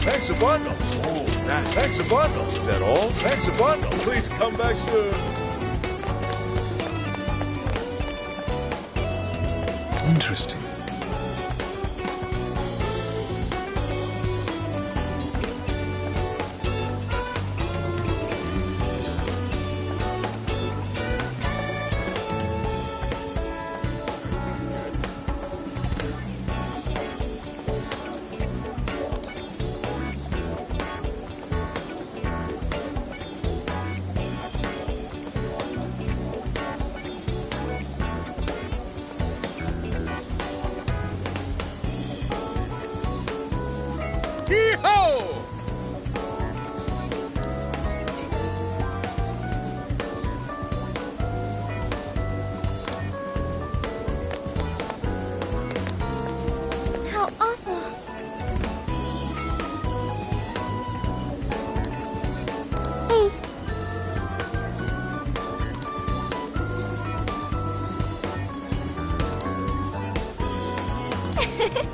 Thanks a bundle. Oh, thanks a bundle. Is that all? Thanks a bundle. Please come back soon. Interesting. Hee-Ho! How awful. Hey. Hey.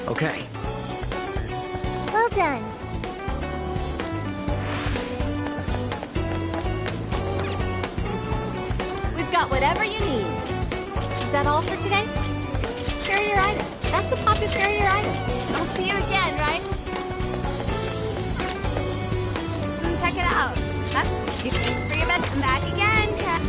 Okay. Well done. We've got whatever you need. Is that all for today? Carry your items. That's a pop to carry your items. I'll see you again, right? Check it out. That's you can for your bed. I'm back again, Cat.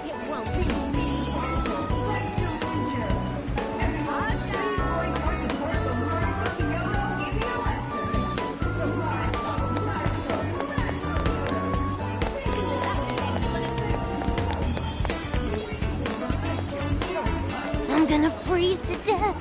It won't. I'm gonna freeze to death.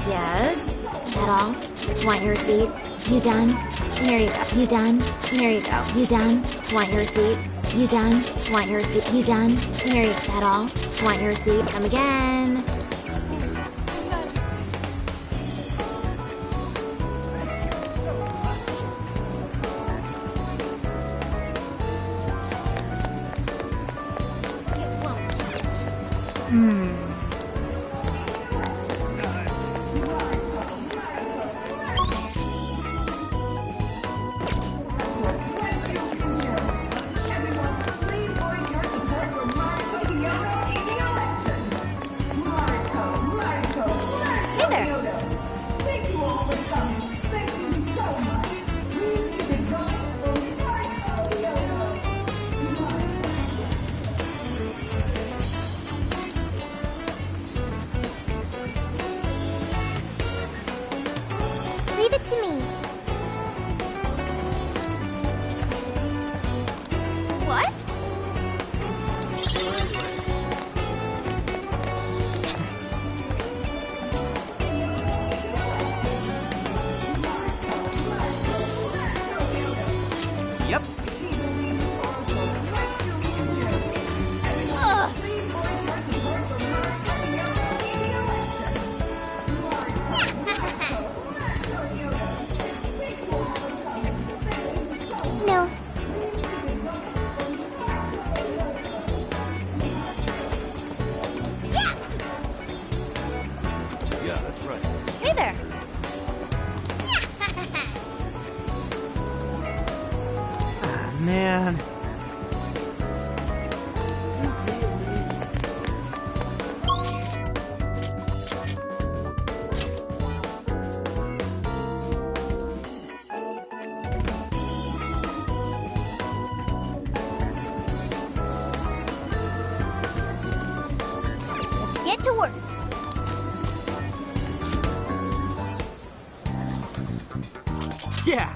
Yes. That all? Want your receipt? You done? Here you go. You done? Here you go. You done? Want your receipt? You done? Want your receipt? You done? Here you go. That all? Want your receipt? Come again. It won't. Hey there. Leave it to me. What? Yep. Ugh. Yeah, that's right. Hey there. Ah, man. Let's get to work. Yeah.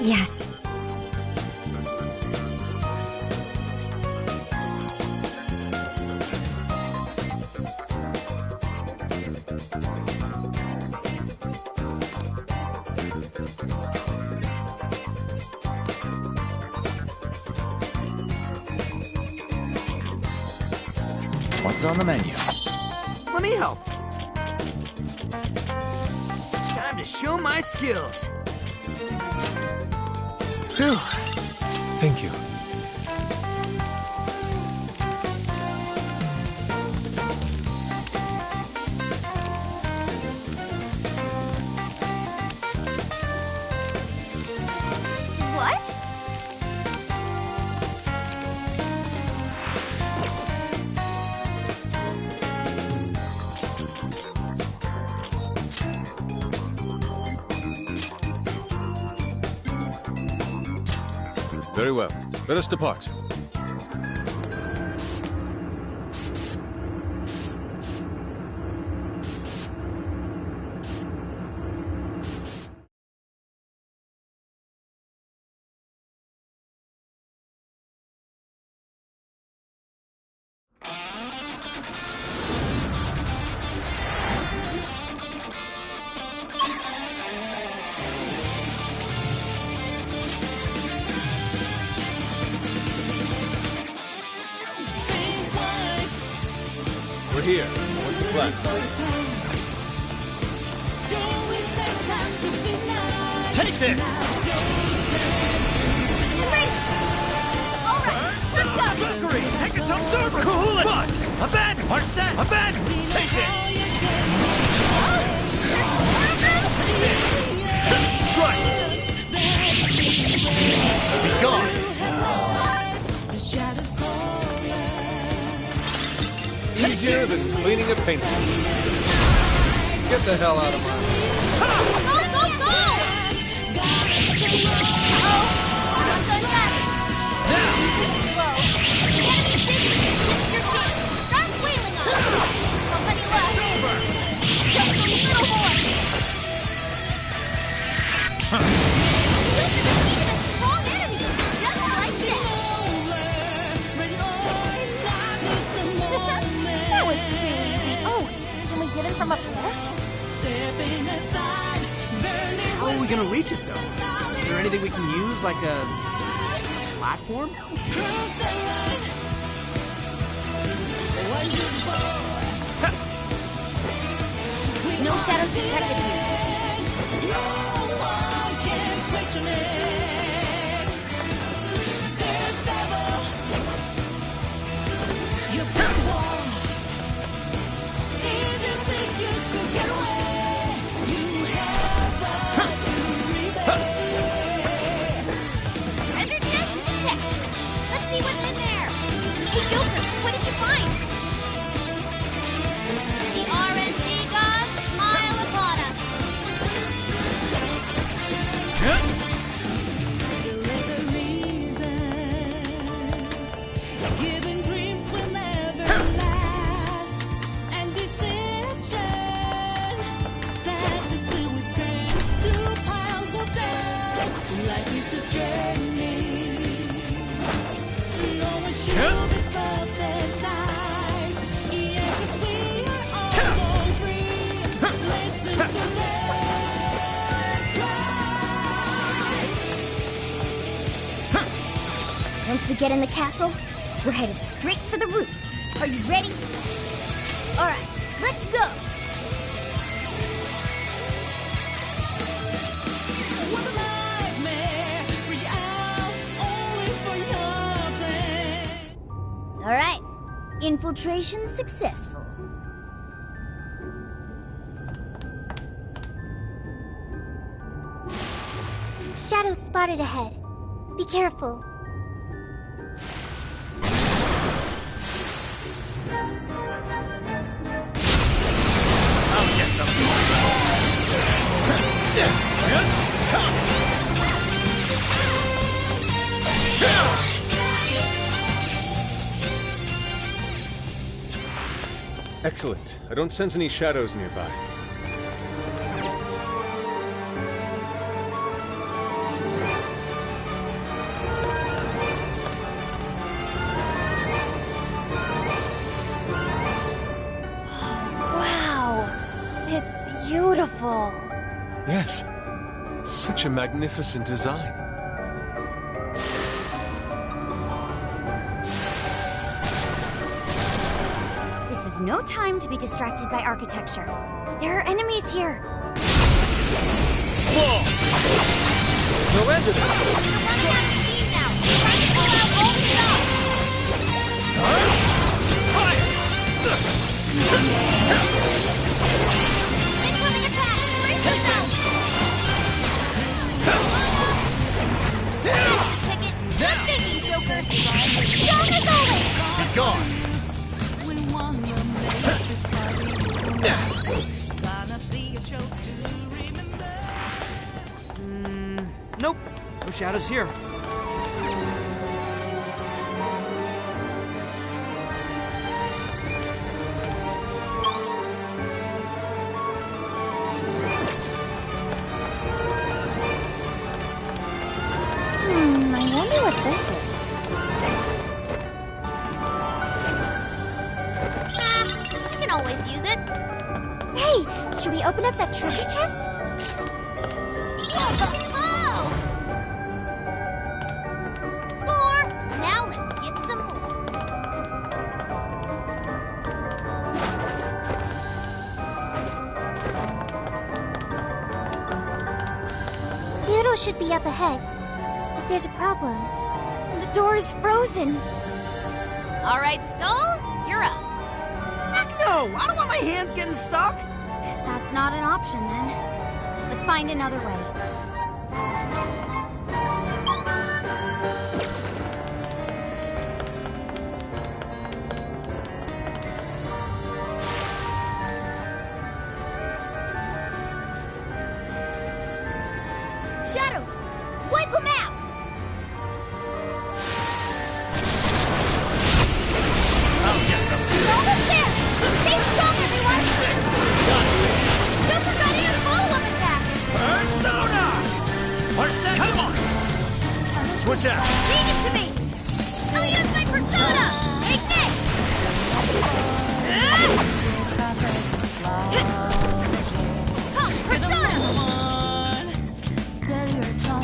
Yes. What's on the menu? Let me help. Time to show my skills. Phew. Thank you. What? Very well. Let us depart. We're here. What's the plan? Take this! Cookery! Hecatone server! Cool Bucks! Abandon! Arsene! Abandon! Take this! Strike! Be gone! Easier than cleaning a paint. Get the hell out of my way. Go, go, go! Uh-oh. I'm done left. Whoa. The enemy's busy. It's your chance. Start wheeling on them. Company left. Just a little more. You can defeat a strong enemy. Just like this. That was too easy. Oh, can we get him from up there? How are we gonna reach it, though? Is there anything we can use, like a platform? No shadows detected here. Treasure chest detected. Let's see what's in there. Hey, Joker, what did you find? The RNG gods? Once we get in the castle, we're headed straight for the roof. Are you ready? All right, let's go. All right, infiltration successful. Shadows spotted ahead. Be careful. I'll get them. Excellent. I don't sense any shadows nearby. It's beautiful. Yes. Such a magnificent design. This is no time to be distracted by architecture. There are enemies here. Whoa! No end to this. We're running out of steam now. We're trying to pull out all the stuff. Incoming attack! Brace yourself! Ticket! Good thinking, Joker! Strong as always! Be gone! Nope. No shadows here. I wonder what this is. You can always use it. Hey, should we open up that treasure chest? Oh! Score! Now let's get some more. Hee-Ho should be up ahead. But there's a problem. The door is frozen. All right, Skull, you're up. Heck no! I don't want my hands getting stuck. Guess that's not an option then. Let's find another way. Shadows, wipe them out! I'll get them. We're almost there! Stay strong, everyone! Joker got in a follow-up attack! Persona! Marset, come on! Switch out. Leave it to me! I'll use my persona! Take this! Come, persona! There you go!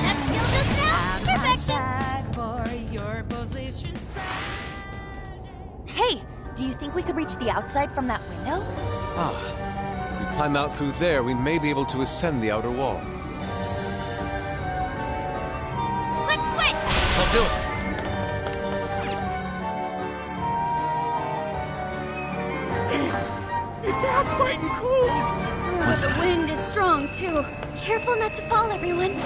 That skill just now? Perfection! Hey, do you think we could reach the outside from that window? Ah. If we climb out through there, we may be able to ascend the outer wall. Let's switch! I'll do it. It's ass-bite and cold. The wind is strong too. Careful not to fall, everyone.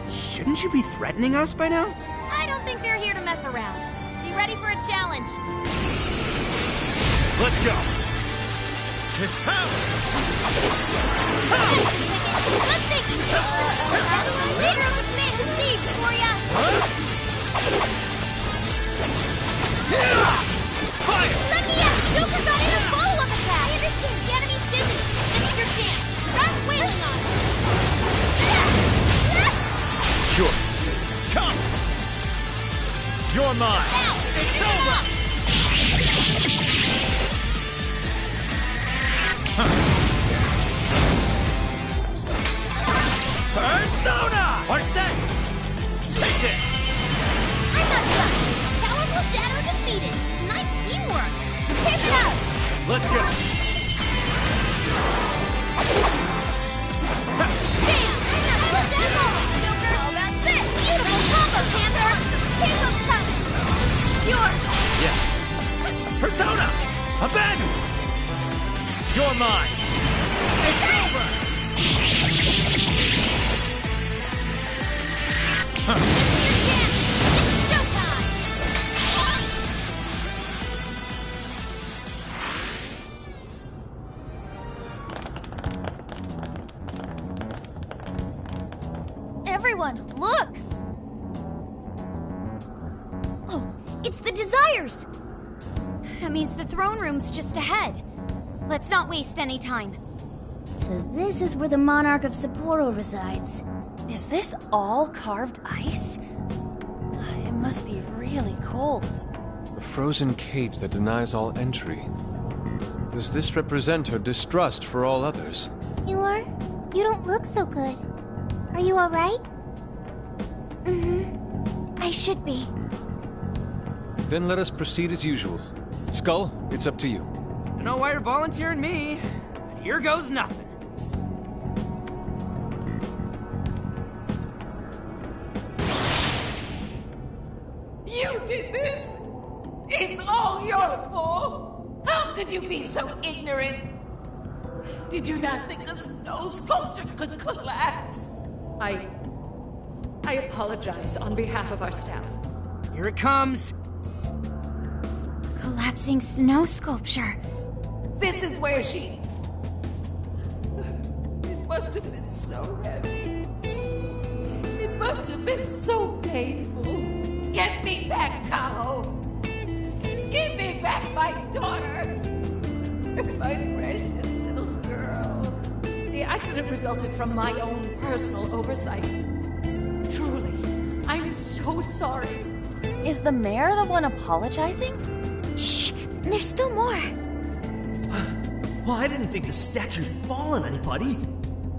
Shouldn't you be threatening us by now? I don't think they're here to mess around. Be ready for a challenge. Let's go. Miss Power. Good thinking, Joker. Leader of the Phantom Thieves for ya. Huh? Fire! Let me out! Joker got in a follow-up attack! I understand. The enemy's dizzy. This is your chance. Start wailing on him. Sure. Come! You're mine! Now! It's Hit him over! up. Persona! Arsene! Take this! I'm not done. Powerful Shadow defeated. Nice teamwork. Keep it up. Let's go! Bam! Double Joker! Oh, that's it! Beautiful combo, Panther! Keep him coming! Yours! Yeah. Persona! Abandon! You're mine! It's over! Your chance! It's showtime! Everyone, look! Oh, it's the Desires! That means the throne room's just ahead. Let's not waste any time. So this is where the Monarch of Sapporo resides. Is this all carved ice? It must be really cold. A frozen cage that denies all entry. Does this represent her distrust for all others? You don't look so good. Are you alright? I should be. Then let us proceed as usual. Skull, it's up to you. I know why you're volunteering me, but here goes nothing. You did this! It's all your fault! How could you be so ignorant? Did you not think a snow sculpture could collapse? I apologize on behalf of our staff. Here it comes. Collapsing snow sculpture. This is where she... It must have been so heavy. It must have been so painful. Get me back, Hee-Ho! Give me back my daughter! My precious little girl. The accident resulted from my own personal oversight. Truly, I'm so sorry. Is the mayor the one apologizing? Shh! There's still more. Well, I didn't think the statue'd fall on anybody.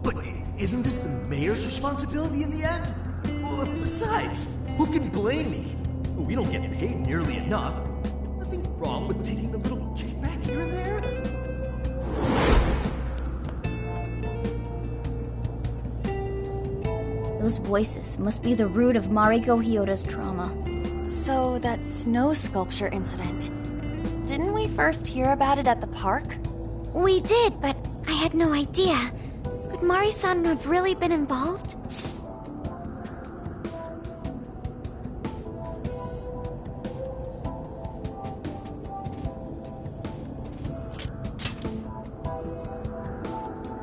But isn't this the mayor's responsibility in the end? Well, besides, who can blame me? We don't get paid nearly enough. Nothing wrong with taking a little kickback here and there. Those voices must be the root of Mariko Hyoda's trauma. So, that snow sculpture incident. Didn't we first hear about it at the park? We did, but I had no idea. Could Mari-san have really been involved?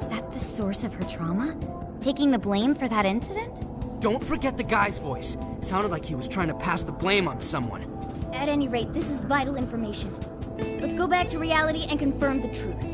Is that the source of her trauma? Taking the blame for that incident? Don't forget the guy's voice. Sounded like he was trying to pass the blame on someone. At any rate, this is vital information. Let's go back to reality and confirm the truth.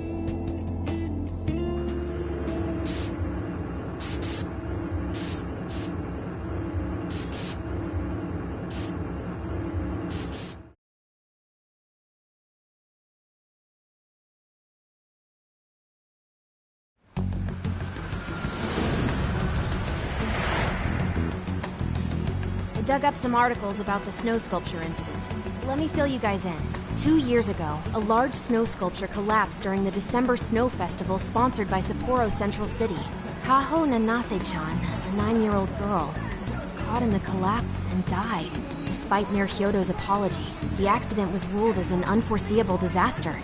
I dug up some articles about the snow sculpture incident. Let me fill you guys in. 2 years ago, a large snow sculpture collapsed during the December Snow Festival sponsored by Sapporo Central City. Kaho Nanase-chan, a 9-year-old girl, was caught in the collapse and died. Despite Mayor Hyodo's apology, the accident was ruled as an unforeseeable disaster.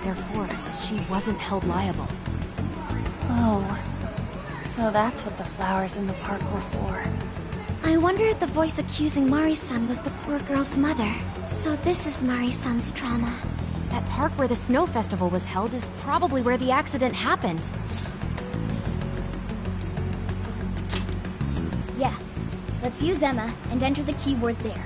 Therefore, she wasn't held liable. Oh. So that's what the flowers in the park were for. I wonder if the voice accusing Mari-san was the poor girl's mother. So this is Mari-san's trauma. That park where the snow festival was held is probably where the accident happened. Yeah, Let's use Emma and enter the keyword there.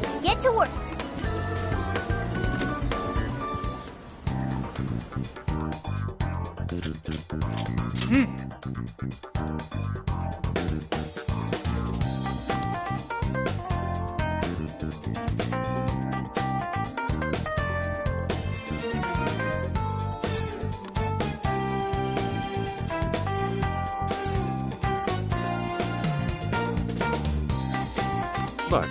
Let's get to work. But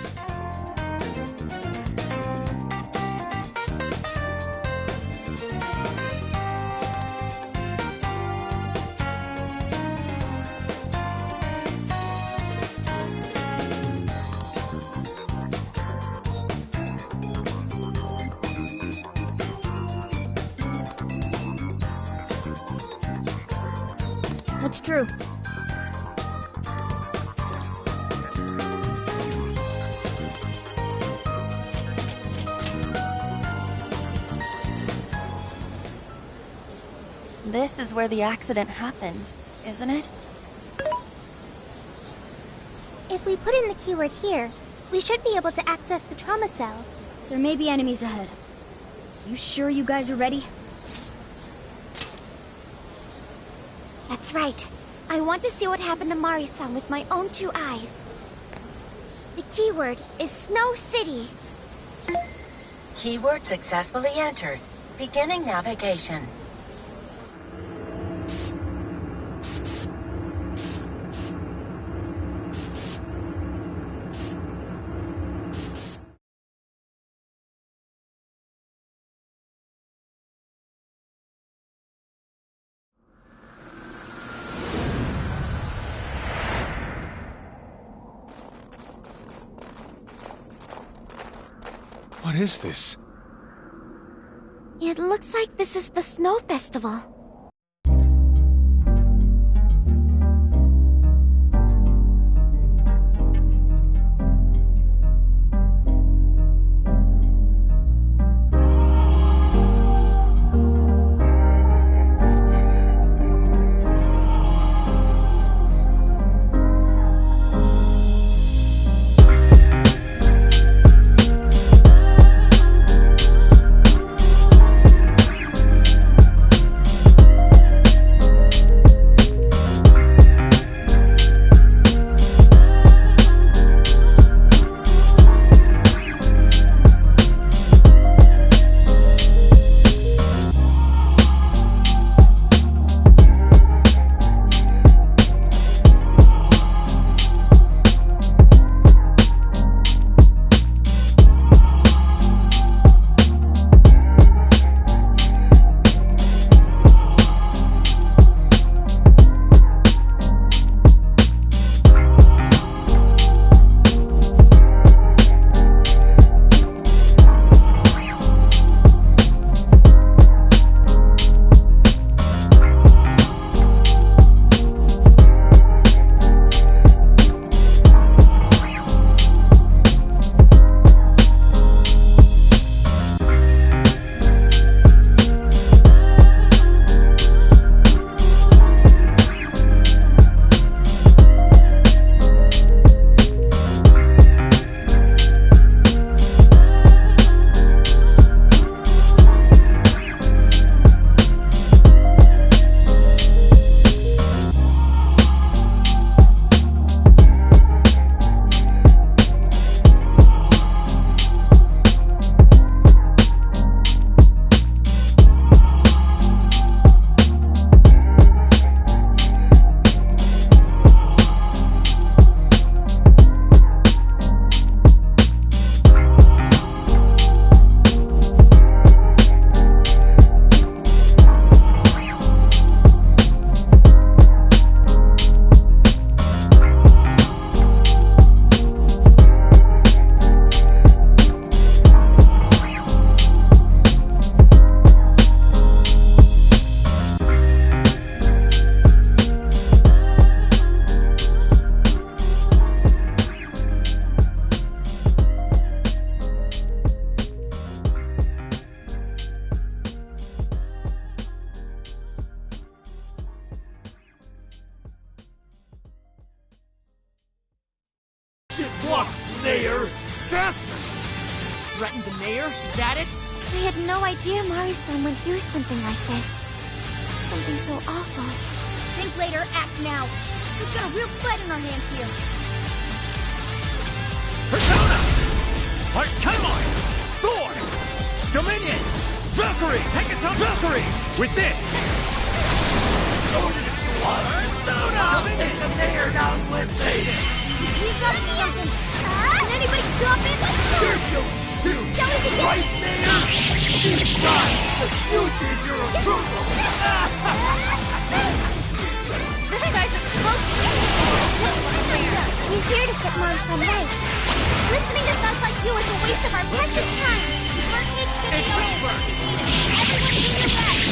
What's true? This is where the accident happened, isn't it? If we put in the keyword here, we should be able to access the trauma cell. There may be enemies ahead. You sure you guys are ready? That's right. I want to see what happened to Mari-san with my own 2 eyes. The keyword is Snow City. Keyword successfully entered. Beginning navigation. what is this? It looks like this is the Snow Festival. Shit blocks, Mayor! Bastard! Threatened the mayor? Is that it? I had no idea Mari-san went through something like this. Something so awful. Think later, act now. We've got a real fight in our hands here. Persona! Arcanine! Thor! Dominion! Valkyrie! Hecaton Valkyrie! With this! Persona! Dominion! The mayor down with me! He's up to something. Can anybody stop it? You're guilty too! Right, Mayor? You died because you gave your approval! This guy's atrocious. We're here to set Mari-san right. Listening to thugs like you is a waste of our precious time. It's over! Everyone do your best.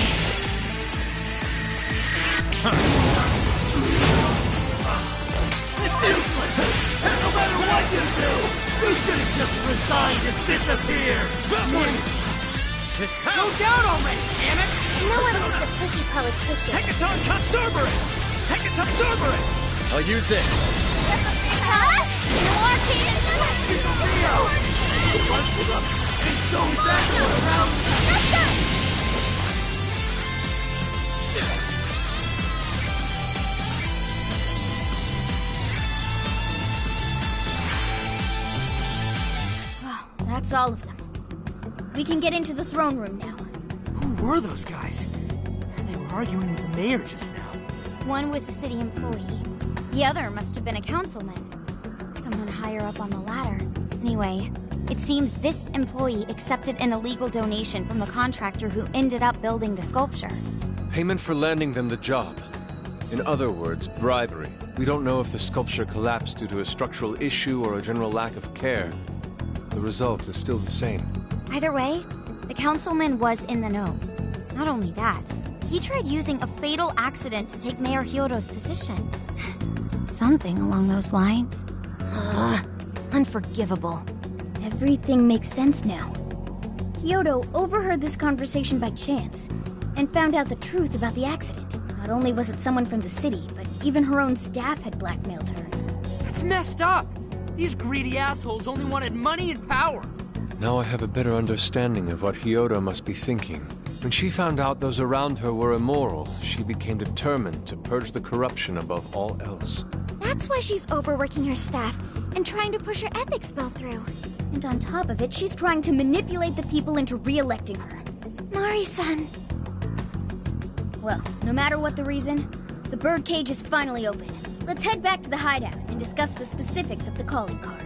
It's useless! No matter what you do, you should have just resigned and disappeared! Go down already, damn it! No one likes a pushy politician. Hecaton Cerberus! Hecaton Cerberus! I'll use this. Huh? More kids! And so is that around... That's all of them. We can get into the throne room now. Who were those guys? They were arguing with the mayor just now. One was a city employee. The other must have been a councilman. Someone higher up on the ladder. Anyway, it seems this employee accepted an illegal donation from the contractor who ended up building the sculpture. Payment for landing them the job. In other words, bribery. We don't know if the sculpture collapsed due to a structural issue or a general lack of care. The result is still the same. Either way, the councilman was in the know. Not only that, he tried using a fatal accident to take Mayor Hee-Ho's position. Something along those lines. Unforgivable. Everything makes sense now. Hee-Ho overheard this conversation by chance and found out the truth about the accident. Not only was it someone from the city, but even her own staff had blackmailed her. That's messed up! These greedy assholes only wanted money and power! Now I have a better understanding of what Hee-Ho must be thinking. When she found out those around her were immoral, she became determined to purge the corruption above all else. That's why she's overworking her staff and trying to push her ethics bill through. And on top of it, she's trying to manipulate the people into re-electing her. Mari-san. Well, no matter what the reason, the birdcage is finally open. Let's head back to the hideout and discuss the specifics of the calling card.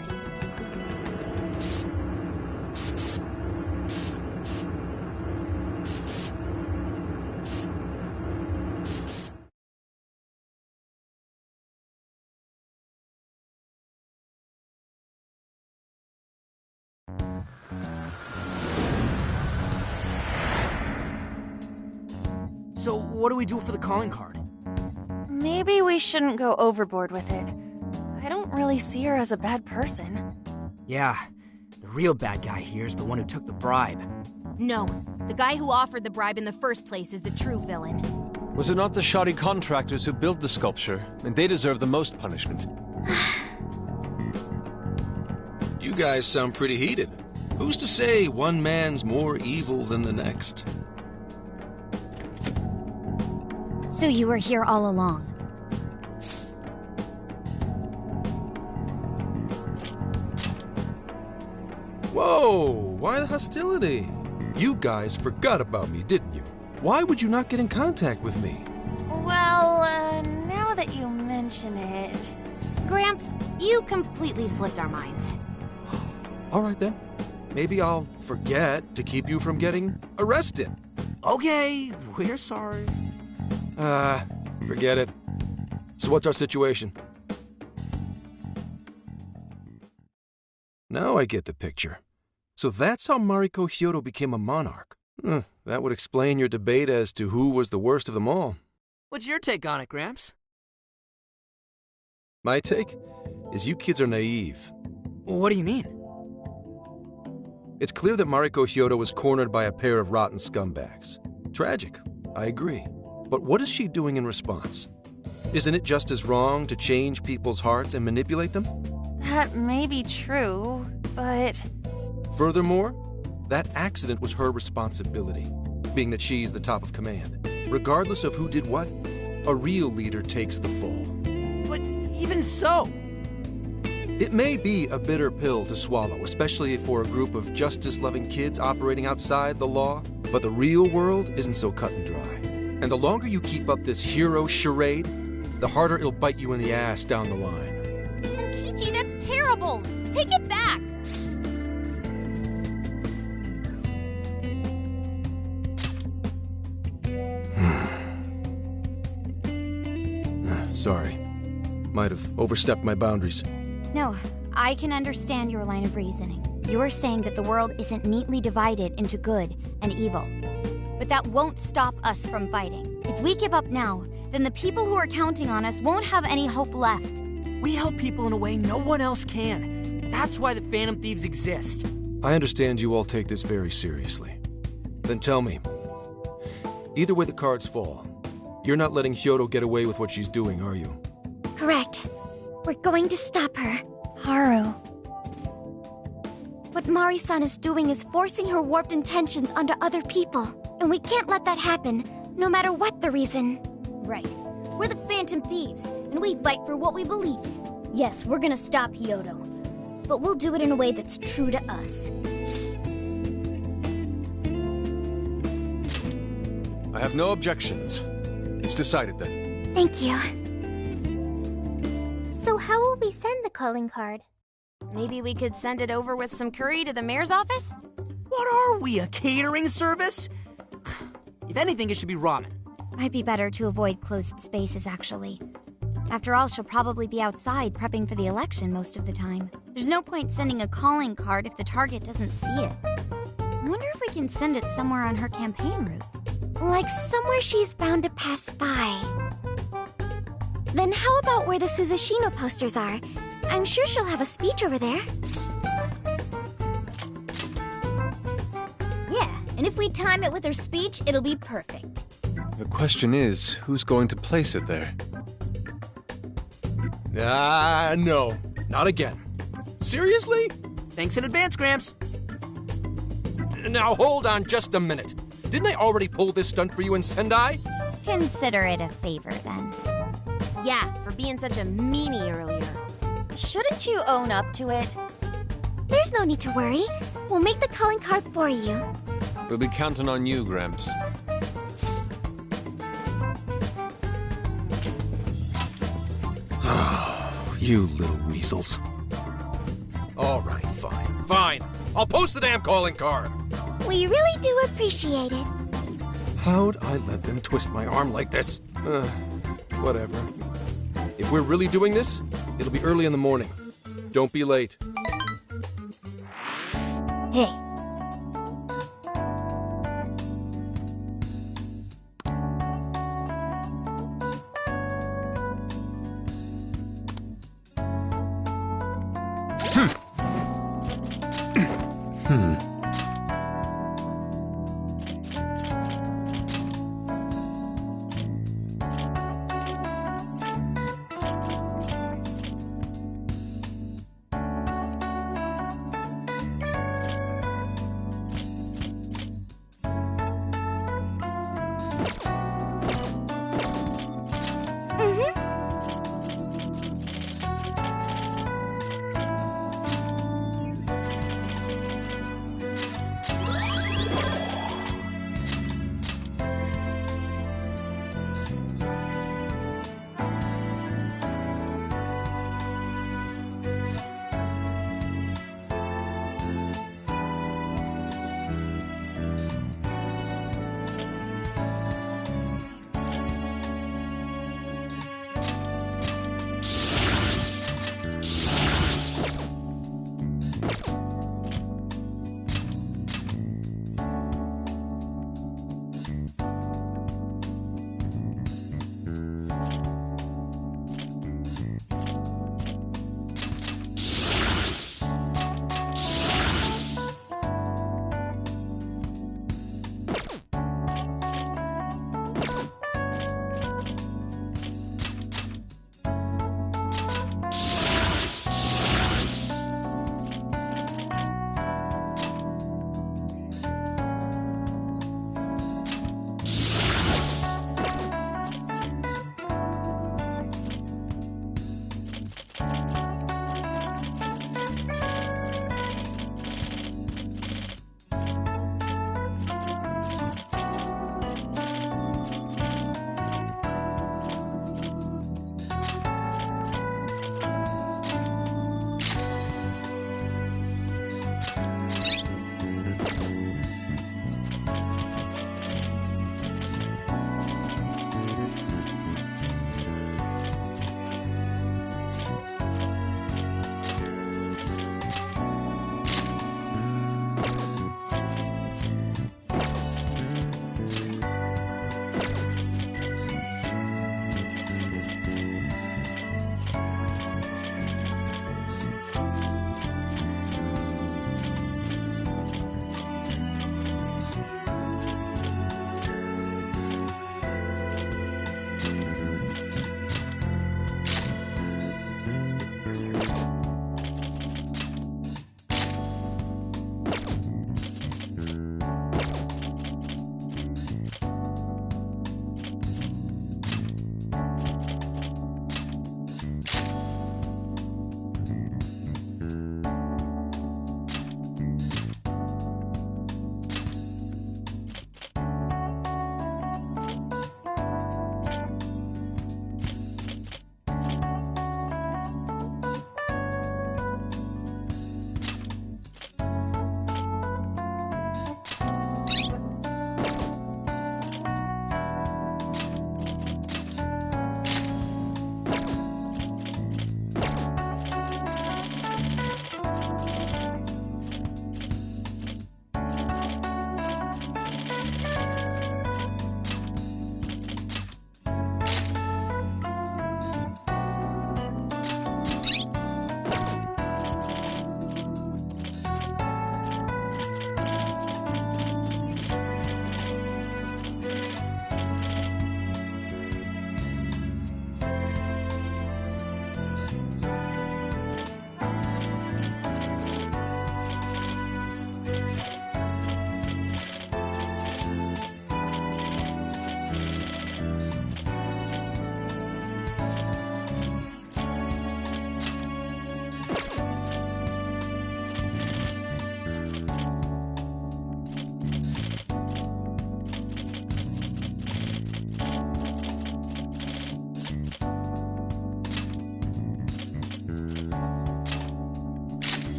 So, what do we do for the calling card? Maybe we shouldn't go overboard with it. I don't really see her as a bad person. Yeah, the real bad guy here is the one who took the bribe. No, the guy who offered the bribe in the first place is the true villain. Was it not the shoddy contractors who built the sculpture? And they deserve the most punishment. You guys sound pretty heated. Who's to say one man's more evil than the next? So you were here all along. Whoa, why the hostility? You guys forgot about me, didn't you? Why would you not get in contact with me? Well, now that you mention it... Gramps, you completely slipped our minds. All right then. Maybe I'll forget to keep you from getting arrested. Okay, we're sorry. Forget it. So what's our situation? Now I get the picture. So that's how Mariko Hee-Ho became a monarch. That would explain your debate as to who was the worst of them all. What's your take on it, Gramps? My take is you kids are naive. What do you mean? It's clear that Mariko Hee-Ho was cornered by a pair of rotten scumbags. Tragic, I agree. But what is she doing in response? Isn't it just as wrong to change people's hearts and manipulate them? That may be true, but... Furthermore, that accident was her responsibility, being that she's the top of command. Regardless of who did what, a real leader takes the fall. But even so... It may be a bitter pill to swallow, especially for a group of justice-loving kids operating outside the law, but the real world isn't so cut and dry. And the longer you keep up this hero charade, the harder it'll bite you in the ass down the line. Senkichi, that's terrible! Take it back! Sorry. Might have overstepped my boundaries. No, I can understand your line of reasoning. You're saying that the world isn't neatly divided into good and evil. But that won't stop us from fighting. If we give up now, then the people who are counting on us won't have any hope left. We help people in a way no one else can. That's why the Phantom Thieves exist. I understand you all take this very seriously. Then tell me, either way the cards fall, you're not letting Hee-Ho get away with what she's doing, are you? Correct. We're going to stop her. Haru. What Mari-san is doing is forcing her warped intentions onto other people. And we can't let that happen, no matter what the reason. Right. We're the Phantom Thieves, and we fight for what we believe in. Yes, we're gonna stop Hee-Ho, but we'll do it in a way that's true to us. I have no objections. It's decided then. Thank you. So how will we send the calling card? Maybe we could send it over with some curry to the mayor's office? What are we, a catering service? If anything, it should be ramen. Might be better to avoid closed spaces, actually. After all, she'll probably be outside prepping for the election most of the time. There's no point sending a calling card if the target doesn't see it. I wonder if we can send it somewhere on her campaign route. Like somewhere she's bound to pass by. Then how about where the Suzushino posters are? I'm sure she'll have a speech over there. Yeah, and if we time it with her speech, it'll be perfect. The question is, who's going to place it there? No. Not again. Seriously? Thanks in advance, Gramps. Now hold on just a minute. Didn't I already pull this stunt for you in Sendai? Consider it a favor, then. Yeah, for being such a meanie earlier. Shouldn't you own up to it? There's no need to worry. We'll make the calling card for you. We'll be counting on you, Gramps. You little weasels. All right, fine. I'll post the damn calling card. We really do appreciate it. How'd I let them twist my arm like this? Whatever. If we're really doing this, it'll be early in the morning. Don't be late. Hey.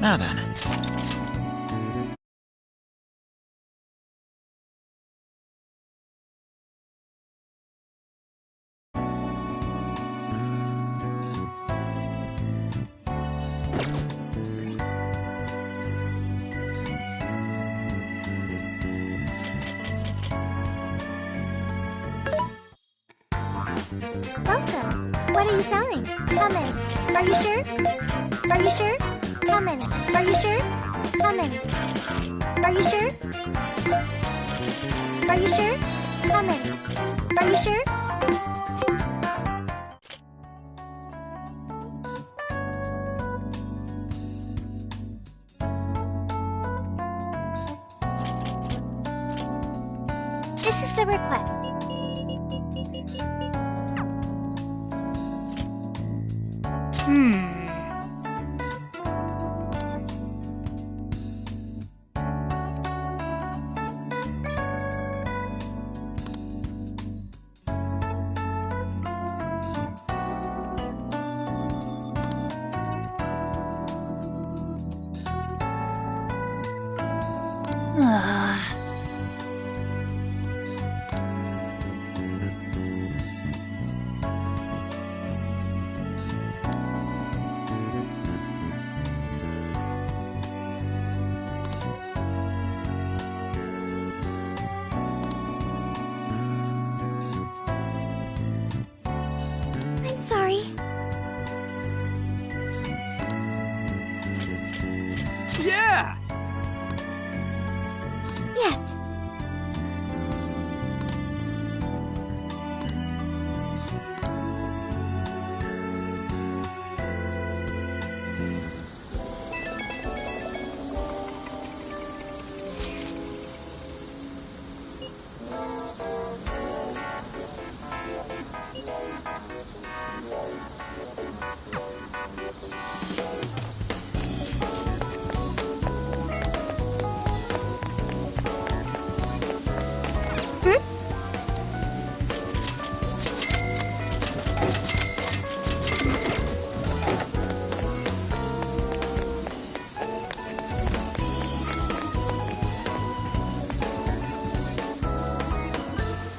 Now then. Welcome. What are you selling? Come in. Are you sure? Are you sure? Come in. Are you sure? Come in. Are you sure? Are you sure? Come in. Are you sure? This is the request. I'm sorry. Yeah! Yes.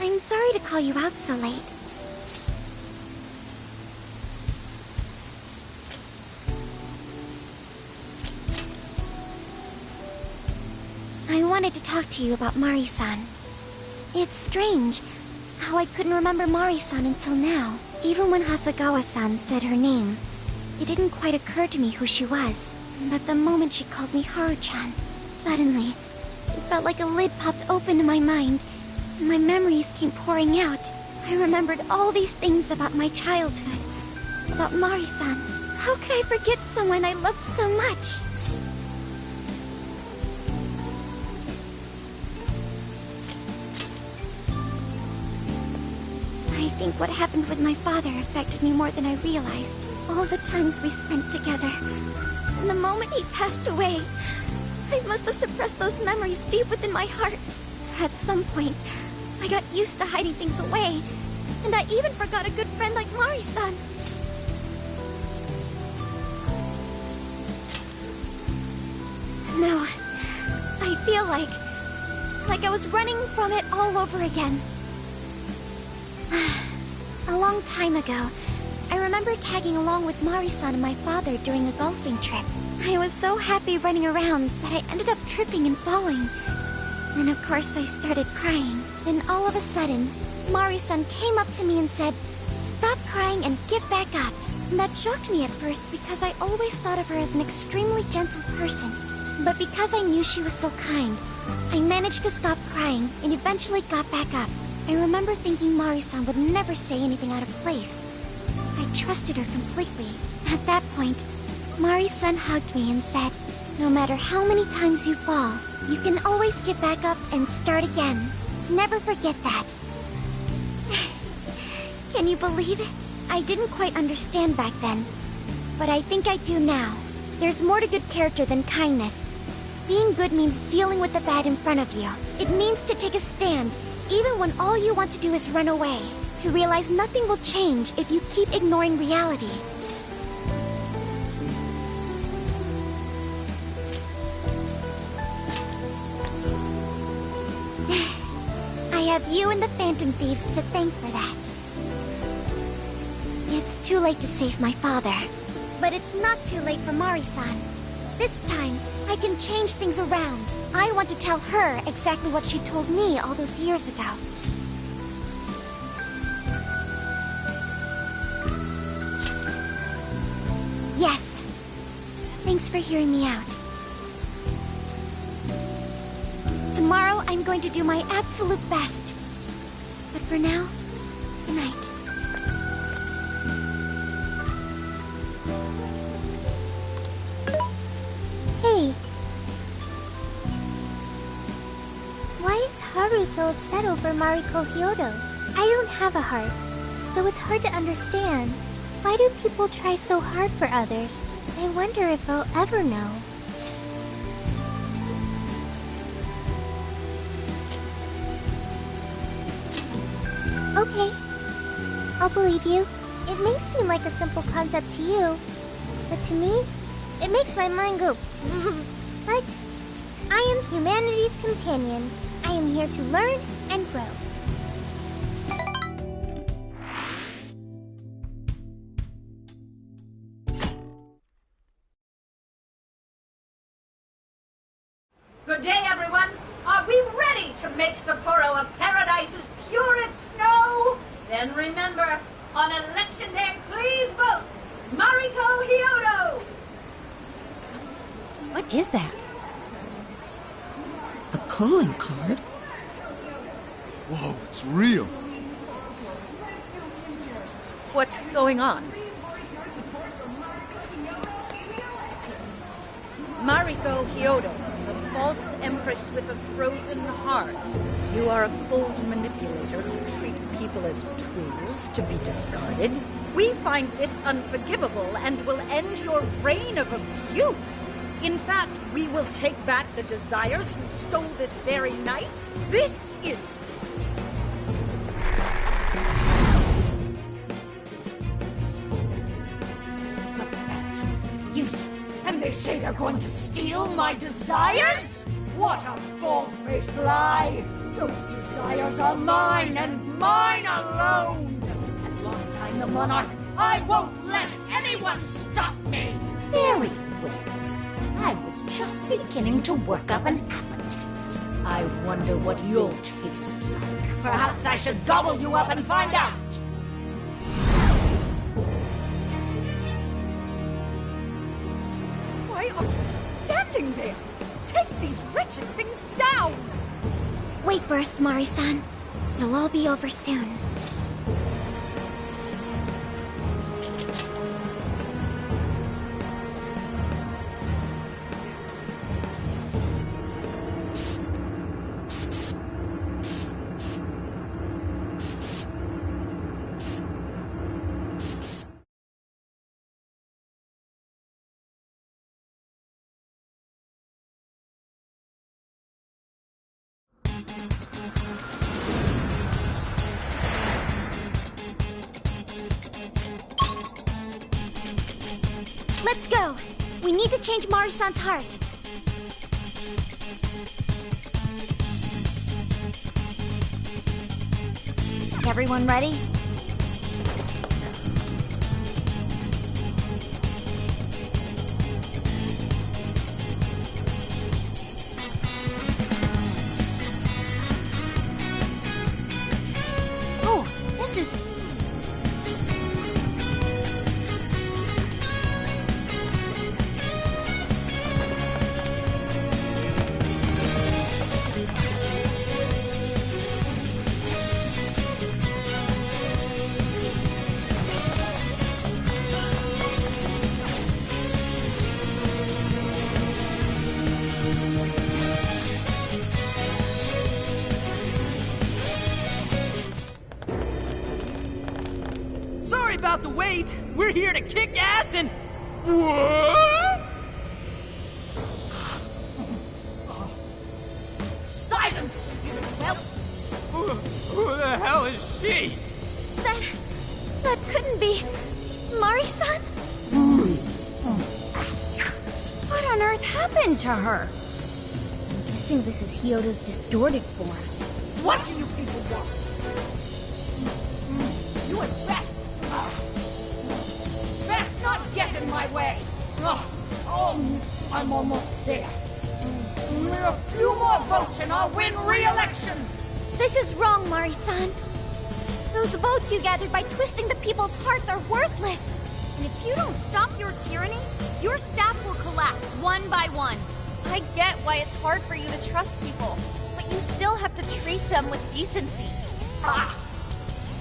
I'm sorry to call you out so late. I wanted to talk to you about Mari-san. It's strange how I couldn't remember Mari-san until now. Even when Hasagawa-san said her name, it didn't quite occur to me who she was. But the moment she called me Haru-chan, suddenly, it felt like a lid popped open in my mind. My memories came pouring out. I remembered all these things about my childhood. About Mari-san. How could I forget someone I loved so much? I think what happened with my father affected me more than I realized. All the times we spent together. And the moment he passed away, I must have suppressed those memories deep within my heart. At some point, I got used to hiding things away, and I even forgot a good friend like Mari-san. No, I feel like I was running from it all over again. A long time ago, I remember tagging along with Mari-san and my father during a golfing trip. I was so happy running around that I ended up tripping and falling. Then of course I started crying. Then all of a sudden, Mari-san came up to me and said, "Stop crying and get back up." And that shocked me at first because I always thought of her as an extremely gentle person. But because I knew she was so kind, I managed to stop crying and eventually got back up. I remember thinking Mari-san would never say anything out of place. I trusted her completely. At that point, Mari-san hugged me and said, "No matter how many times you fall, you can always get back up and start again. Never forget that." Can you believe it? I didn't quite understand back then, but I think I do now. There's more to good character than kindness. Being good means dealing with the bad in front of you. It means to take a stand, even when all you want to do is run away. To realize nothing will change if you keep ignoring reality. I have you and the Phantom Thieves to thank for that. It's too late to save my father. But it's not too late for Mari-san. This time, I can change things around. I want to tell her exactly what she told me all those years ago. Yes. Thanks for hearing me out. Tomorrow, I'm going to do my absolute best. But for now, good night. Hey. Why is Haru so upset over Mariko Hee-Horde? I don't have a heart, so it's hard to understand. Why do people try so hard for others? I wonder if I'll ever know. Okay. I'll believe you. It may seem like a simple concept to you, but to me, it makes my mind go. But I am humanity's companion. I am here to learn and grow. Good day, everyone. Are we ready to make Sapporo a paradise's purest snow? Then remember, on election day, please vote Mariko Hee-Horde! What is that? A calling card? Whoa, it's real. What's going on? Mariko Hee-Horde, the false empress with a frozen heart. You are a cold manipulator who treats people as tools to be discarded. We find this unforgivable and will end your reign of abuse. In fact, we will take back the desires you stole this very night. This is... the Phantom Thieves. And they say they're going to steal my desires? What a bald-faced lie! Those desires are mine and mine alone! As long as I'm the monarch, I won't let anyone stop me! Very well. I was just beginning to work up an appetite. I wonder what you'll taste like. Perhaps I should gobble you up and find out! Why are you just standing there? Take these wretched things down! Wait for us, Mari-san. It'll all be over soon. Let's go! We need to change Mari-san's heart. Is everyone ready? Oh, this is... about the wait. We're here to kick ass and... What? Silence, you whelp! Who the hell is she? That couldn't be... Mari-san? What on earth happened to her? I'm guessing this is Hee-Hode's distorted form. What do you people want? You had best... best not get in my way! I'm almost there. A few more votes and I'll win re-election! This is wrong, Mari-san. Those votes you gathered by twisting the people's hearts are worthless. And if you don't stop your tyranny, your staff will collapse one by one. I get why it's hard for you to trust people, but you still have to treat them with decency.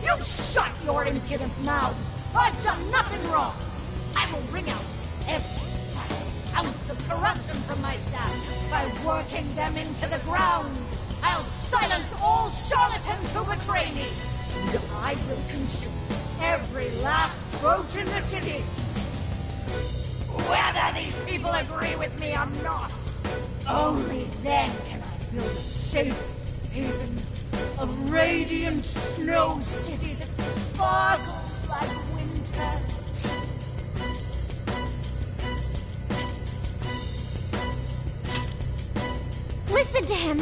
You shut your impudent mouths! I've done nothing wrong! I will wring out every last ounce of corruption from my staff by working them into the ground! I'll silence all charlatans who betray me! And I will consume every last vote in the city! Whether these people agree with me or not, only then can I build a safe haven, a radiant snow city that sparkles like winter. Listen to him.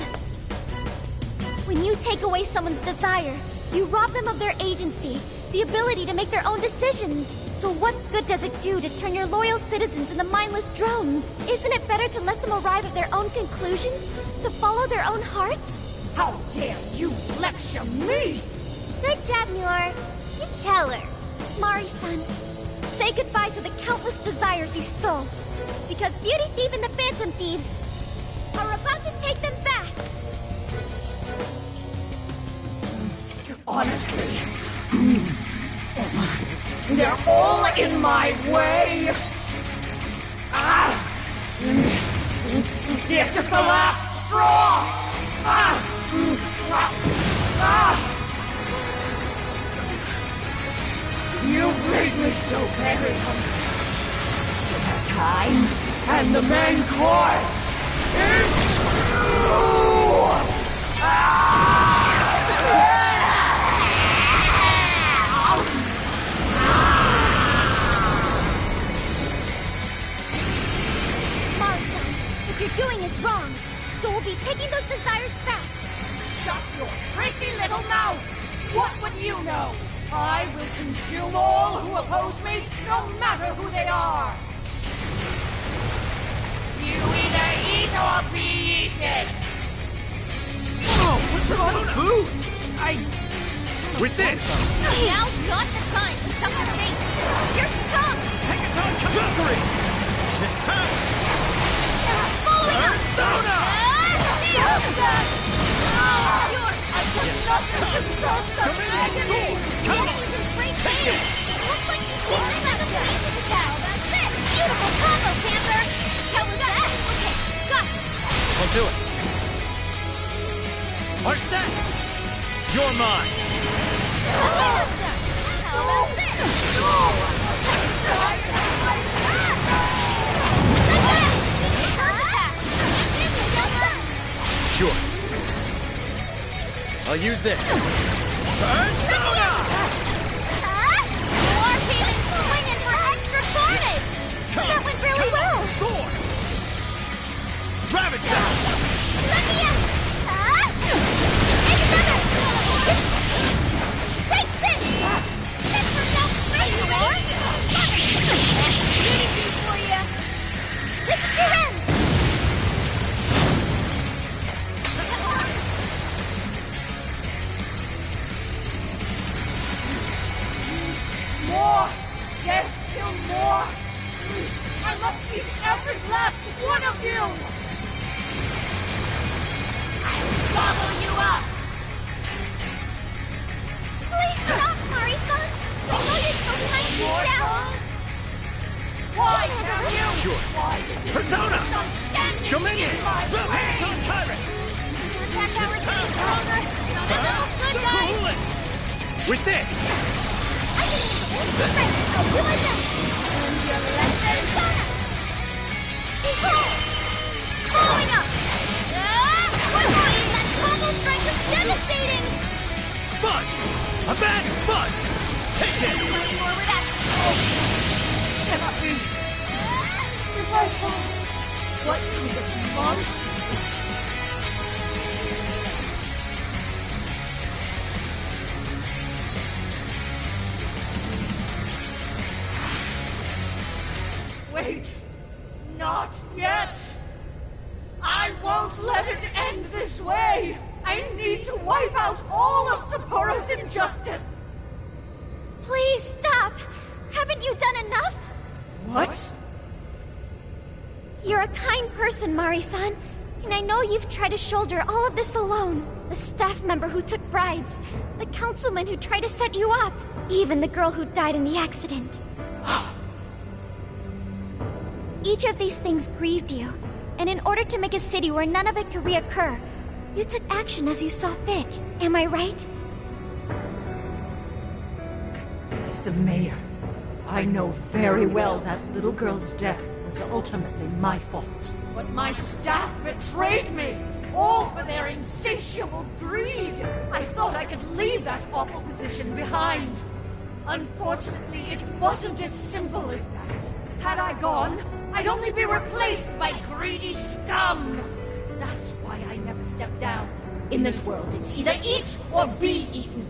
When you take away someone's desire, you rob them of their agency, the ability to make their own decisions. So what good does it do to turn your loyal citizens into mindless drones? Isn't it better to let them arrive at their own conclusions? To follow their own hearts? How dare you lecture me? Good job, Muir. You tell her. Mari-san, say goodbye to the countless desires you stole. Because Beauty Thief and the Phantom Thieves are about to take them back. Honestly, they're all in my way. This is the last straw. You've made me so very hungry. Still have time, and the main course is Mari-san, what you're doing is wrong. So we'll be taking those desires back. Shut your prissy little mouth! What would you know? I will consume all who oppose me, no matter who they are! You either eat or be eaten! Oh, what's wrong with food? With this! Now's not the time to stuff your face! Here she comes! Hackathon Valkyrie! This pass! Following us! Persona! I've done nothing to deserve such agony! Jenny's in great shape! Looks like she's getting another faces attack! That's it! Beautiful combo, Panther! How was that? Okay, got it! We'll do it. Are set! You're mine! How about this? Sure. I'll use this. Persona! War's even swinging for extra carnage! That went really well! Thor! Ravage that! Take this! This for self-free, Lord! That's easy for you! This is your end! More! Yes, still more! I must eat every last one of you! I'll gobble you up! Please stop, Mari-san! I know you're so trying to keep down! Why can't you? Sure. Why did you Persona! insist on standing Dominion! in my Flip way? hands on Kyrus! Attack power getting stronger! This is good, guys! With this! I can handle this. Right, I'll do my best. And your lesson, Sona. Hee-Ho! Following up. One more. That combo strike was devastating. Buds! A bad buds! Take it! Playing more with that. Cannot be. If I fall, what kind of monster? Wait! Not yet! I won't let it end this way! I need to wipe out all of Sapporo's injustice! Please stop! Haven't you done enough? What? You're a kind person, Mari-san, and I know you've tried to shoulder all of this alone. The staff member who took bribes, the councilman who tried to set you up, even the girl who died in the accident. Each of these things grieved you, and in order to make a city where none of it could reoccur, you took action as you saw fit. Am I right? As the mayor, I know very well that little girl's death was ultimately my fault. But my staff betrayed me, all for their insatiable greed. I thought I could leave that awful position behind. Unfortunately, it wasn't as simple as that. Had I gone, I'd only be replaced by greedy scum. That's why I never stepped down. In this world, it's either eat or be eaten.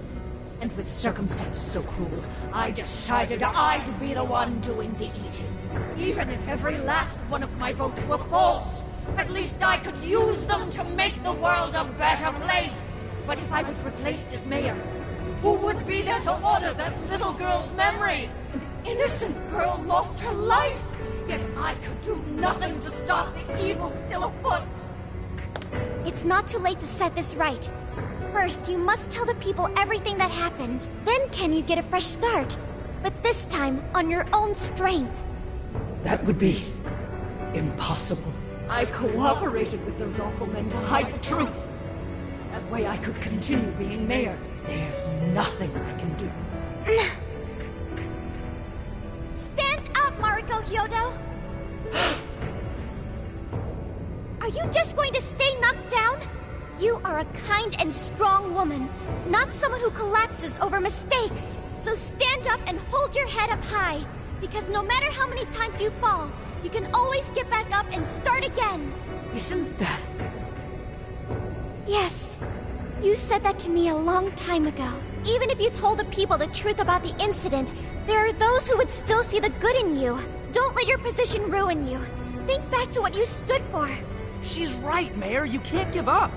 And with circumstances so cruel, I decided I'd be the one doing the eating. Even if every last one of my votes were false, at least I could use them to make the world a better place. But if I was replaced as mayor, who would be there to honor that little girl's memory? An innocent girl lost her life, yet I could do nothing to stop the evil still afoot. It's not too late to set this right. First, you must tell the people everything that happened. Then can you get a fresh start? But this time, on your own strength. That would be impossible. I cooperated with those awful men to hide the truth. That way I could continue being mayor. There's nothing I can do. Stand up, Mariko Hyodo! Are you just going to stay knocked down? You are a kind and strong woman, not someone who collapses over mistakes. So stand up and hold your head up high, because no matter how many times you fall, you can always get back up and start again. Isn't that... Yes. You said that to me a long time ago. Even if you told the people the truth about the incident, there are those who would still see the good in you. Don't let your position ruin you. Think back to what you stood for. She's right, Mayor. You can't give up.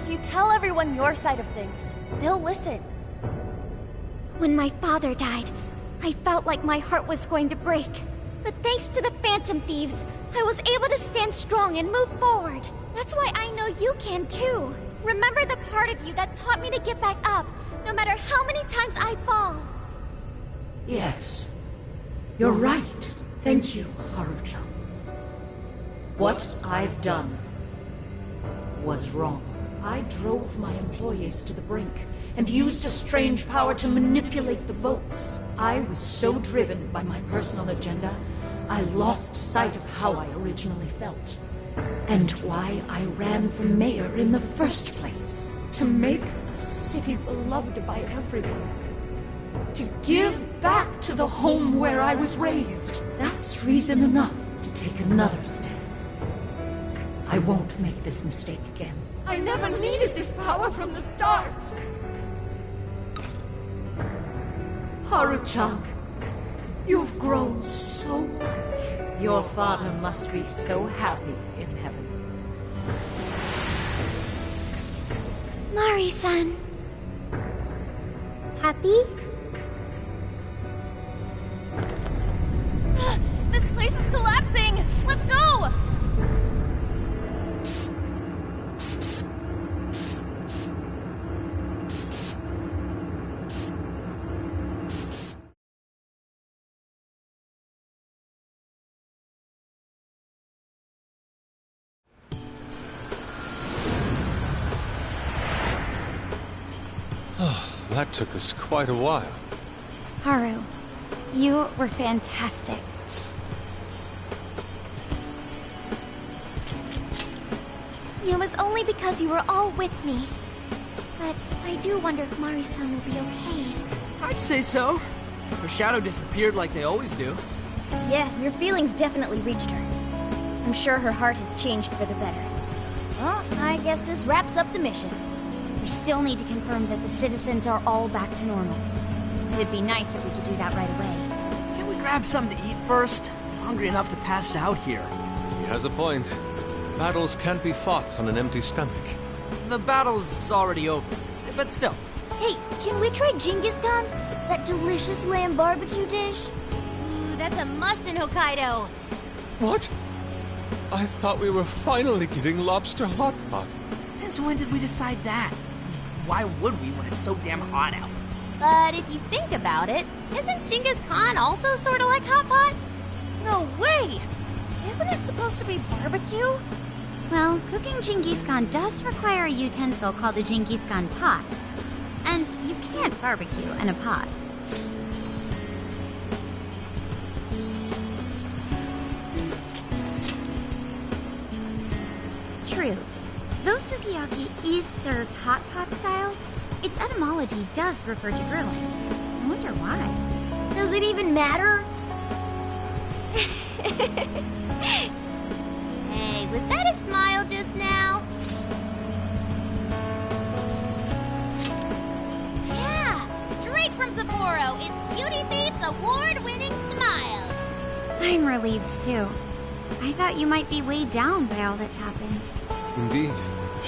If you tell everyone your side of things, they'll listen. When my father died, I felt like my heart was going to break. But thanks to the Phantom Thieves, I was able to stand strong and move forward. That's why I know you can too. Remember the part of you that taught me to get back up, no matter how many times I fall. Yes. You're right. Thank you, Haruka. What I've done was wrong. I drove my employees to the brink and used a strange power to manipulate the votes. I was so driven by my personal agenda, I lost sight of how I originally felt. And why I ran for mayor in the first place. To make a city beloved by everyone. To give back to the home where I was raised. That's reason enough to take another stand. I won't make this mistake again. I never needed this power from the start. Haru-chan, you've grown so much. Your father must be so happy in heaven. Mari-san. Happy? This place is collapsing! Let's go! That took us quite a while. Haru, you were fantastic. It was only because you were all with me. But I do wonder if Mari-san will be okay. I'd say so. Her shadow disappeared like they always do. Yeah, your feelings definitely reached her. I'm sure her heart has changed for the better. Well, I guess this wraps up the mission. We still need to confirm that the citizens are all back to normal. It'd be nice if we could do that right away. Can we grab something to eat first? I'm hungry enough to pass out here. He has a point. Battles can't be fought on an empty stomach. The battle's already over, but still. Hey, can we try Genghis Khan? That delicious lamb barbecue dish? Ooh, that's a must in Hokkaido. What? I thought we were finally getting lobster hot pot. Since when did we decide that? Why would we when it's so damn hot out? But if you think about it, isn't Genghis Khan also sort of like hot pot? No way! Isn't it supposed to be barbecue? Well, cooking Genghis Khan does require a utensil called a Genghis Khan pot. And you can't barbecue in a pot. True. Though sukiyaki is served hot pot style, its etymology does refer to grilling. I wonder why. Does it even matter? Hey, was that a smile just now? Yeah, straight from Sapporo, it's Beauty Thief's award-winning smile. I'm relieved, too. I thought you might be weighed down by all that's happened. Indeed.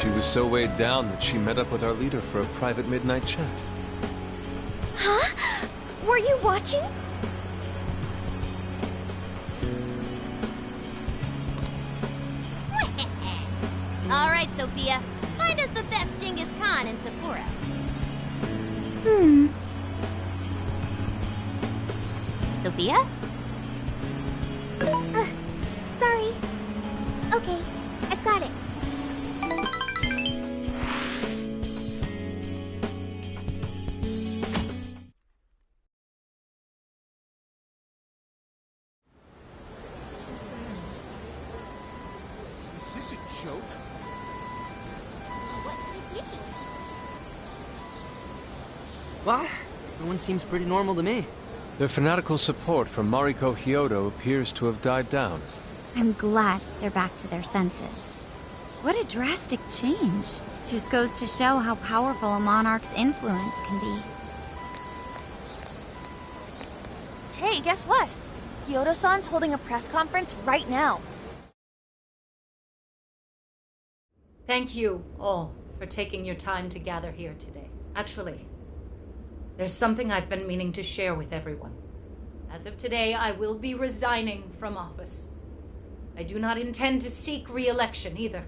She was so weighed down that she met up with our leader for a private midnight chat. Huh? Were you watching? All right, Sophia. Find us the best Genghis Khan in Sapporo. Sophia? Sorry. Okay, I've got it. Is this a joke? What could it be? Well, everyone seems pretty normal to me. Their fanatical support for Mariko Hee-Horde appears to have died down. I'm glad they're back to their senses. What a drastic change. Just goes to show how powerful a monarch's influence can be. Hey, guess what? Hyodo-san's holding a press conference right now. Thank you all for taking your time to gather here today. Actually, there's something I've been meaning to share with everyone. As of today, I will be resigning from office. I do not intend to seek re-election either.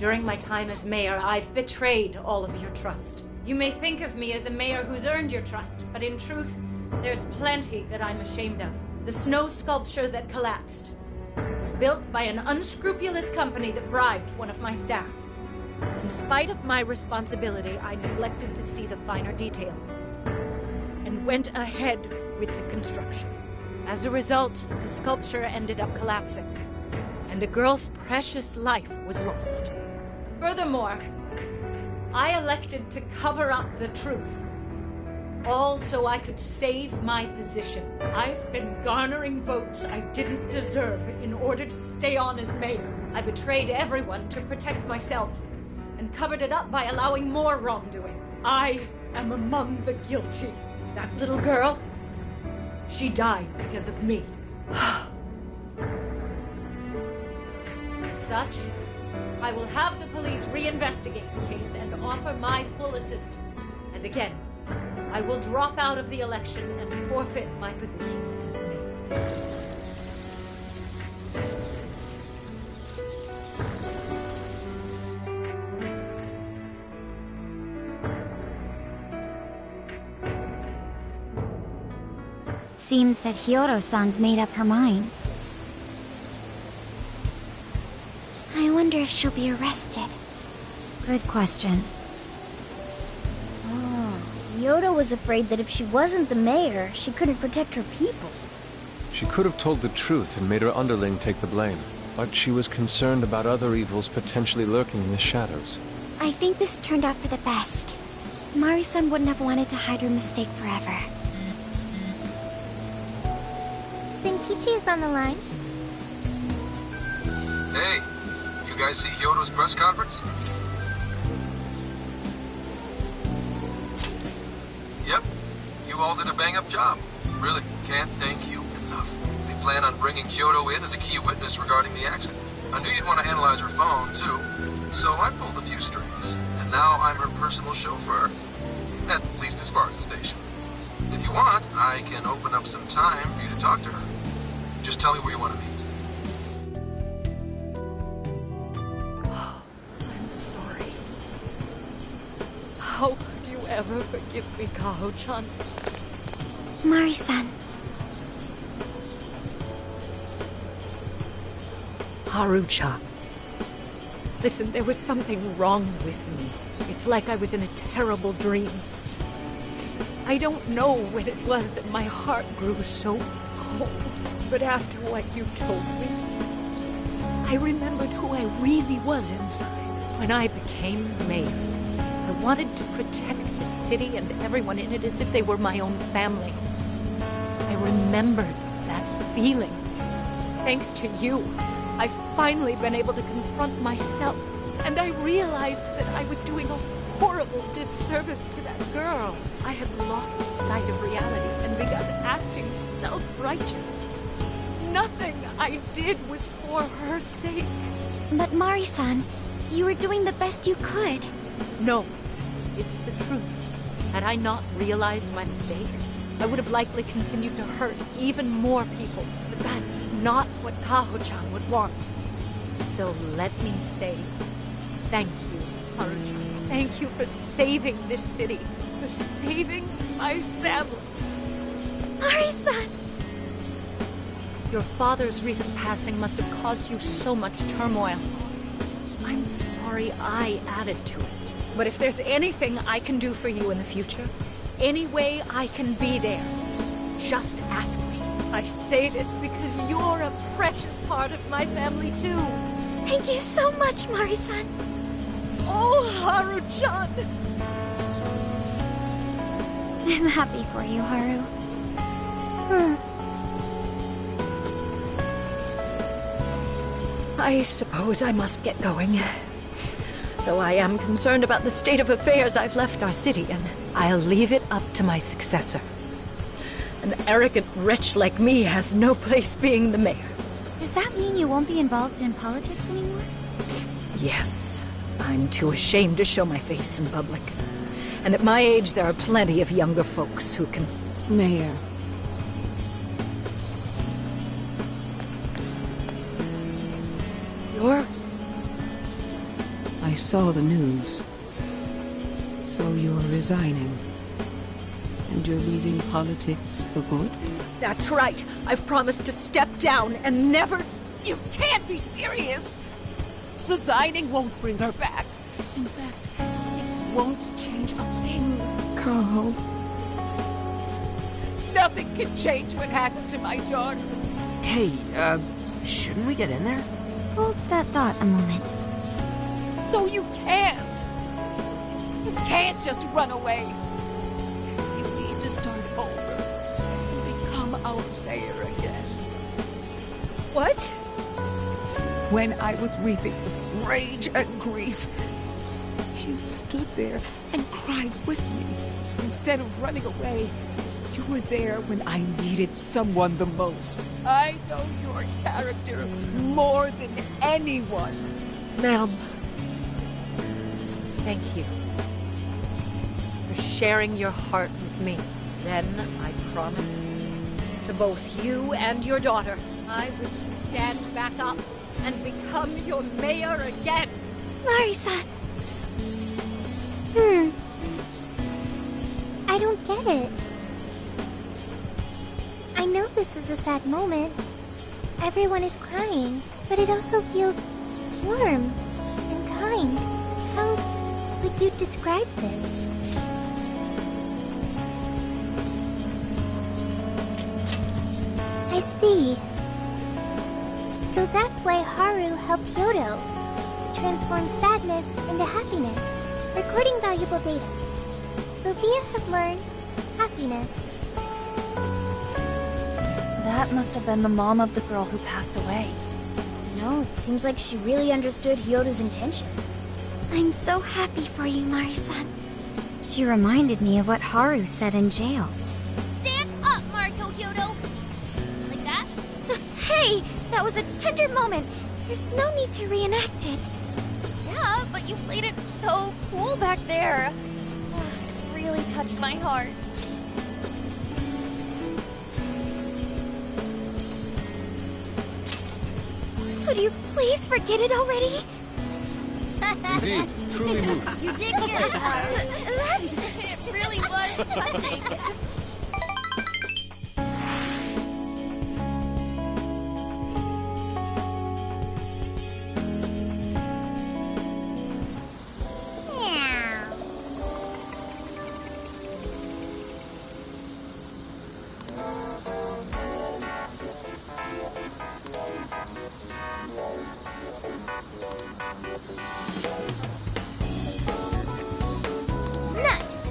During my time as mayor, I've betrayed all of your trust. You may think of me as a mayor who's earned your trust, but in truth, there's plenty that I'm ashamed of. The snow sculpture that collapsed was built by an unscrupulous company that bribed one of my staff. In spite of my responsibility, I neglected to see the finer details and went ahead with the construction. As a result, the sculpture ended up collapsing, and a girl's precious life was lost. Furthermore, I elected to cover up the truth, all so I could save my position. I've been garnering votes I didn't deserve in order to stay on as mayor. I betrayed everyone to protect myself and covered it up by allowing more wrongdoing. I am among the guilty. That little girl, she died because of me. As such, I will have the police reinvestigate the case and offer my full assistance. And again, I will drop out of the election and forfeit my position as mayor. Seems that Hyodo-san's made up her mind. I wonder if she'll be arrested. Good question. Oh, Yoda was afraid that if she wasn't the mayor, she couldn't protect her people. She could have told the truth and made her underling take the blame, but she was concerned about other evils potentially lurking in the shadows. I think this turned out for the best. Mari-san wouldn't have wanted to hide her mistake forever. Zenkichi is on the line. Hey, you guys see Hyodo's press conference? Yep, you all did a bang-up job. Really, can't thank you enough. They plan on bringing Kyoto in as a key witness regarding the accident. I knew you'd want to analyze her phone, too, so I pulled a few strings, and now I'm her personal chauffeur. At least as far as the station. If you want, I can open up some time for you to talk to her. Just tell me where you want to meet. I'm sorry. How could you ever forgive me, Kaho-chan? Mari-san. Haru-chan. Listen, there was something wrong with me. It's like I was in a terrible dream. I don't know when it was that my heart grew so cold, but after what you told me, I remembered who I really was inside when I became mayor. I wanted to protect the city and everyone in it as if they were my own family. I remembered that feeling. Thanks to you, I've finally been able to confront myself, and I realized that I was doing a horrible disservice to that girl. I had lost sight of reality and begun acting self-righteous. Nothing I did was for her sake. But Mari-san, you were doing the best you could. No, it's the truth. Had I not realized my mistakes, I would have likely continued to hurt even more people. But that's not what Kaho-chan would want. So let me say, thank you, Haru-chan. Thank you for saving this city, for saving my family. Mari-san! Your father's recent passing must have caused you so much turmoil. I'm sorry I added to it. But if there's anything I can do for you in the future, any way I can be there, just ask me. I say this because you're a precious part of my family, too. Thank you so much, Mari-san. Oh, Haru-chan! I'm happy for you, Haru. I suppose I must get going. Though I am concerned about the state of affairs, I've left our city, and I'll leave it up to my successor. An arrogant wretch like me has no place being the mayor. Does that mean you won't be involved in politics anymore? Yes. I'm too ashamed to show my face in public. And at my age, there are plenty of younger folks who can... Mayor. You're... I saw the news. So you're resigning. And you're leaving politics for good? That's right. I've promised to step down and never... You can't be serious! Resigning won't bring her back. In fact, it won't change a thing. Kaho. Nothing can change what happened to my daughter. Hey, shouldn't we get in there? Hold that thought a moment. So you can't. You can't just run away. You need to start over and become our mayor again. What? When I was weeping with rage and grief, you stood there and cried with me. Instead of running away, you were there when I needed someone the most. I know your character more than anyone. Ma'am, thank you for sharing your heart with me. Then I promise to both you and your daughter, I will stand back up and become your mayor again. Mari-san. I don't get it. I know this is a sad moment. Everyone is crying, but it also feels warm and kind. How you'd describe this. I see. So that's why Haru helped Hee-Ho to transform sadness into happiness, recording valuable data. Sophia has learned happiness. That must have been the mom of the girl who passed away. You know, it seems like she really understood Hyodo's intentions. I'm so happy for you, Mari-san. She reminded me of what Haru said in jail. Stand up, Mariko Hyodo! Like that? Hey! That was a tender moment. There's no need to reenact it. Yeah, but you played it so cool back there. It really touched my heart. Could you please forget it already? Indeed, truly moving. You did good, Haru. It really was touching. Nice!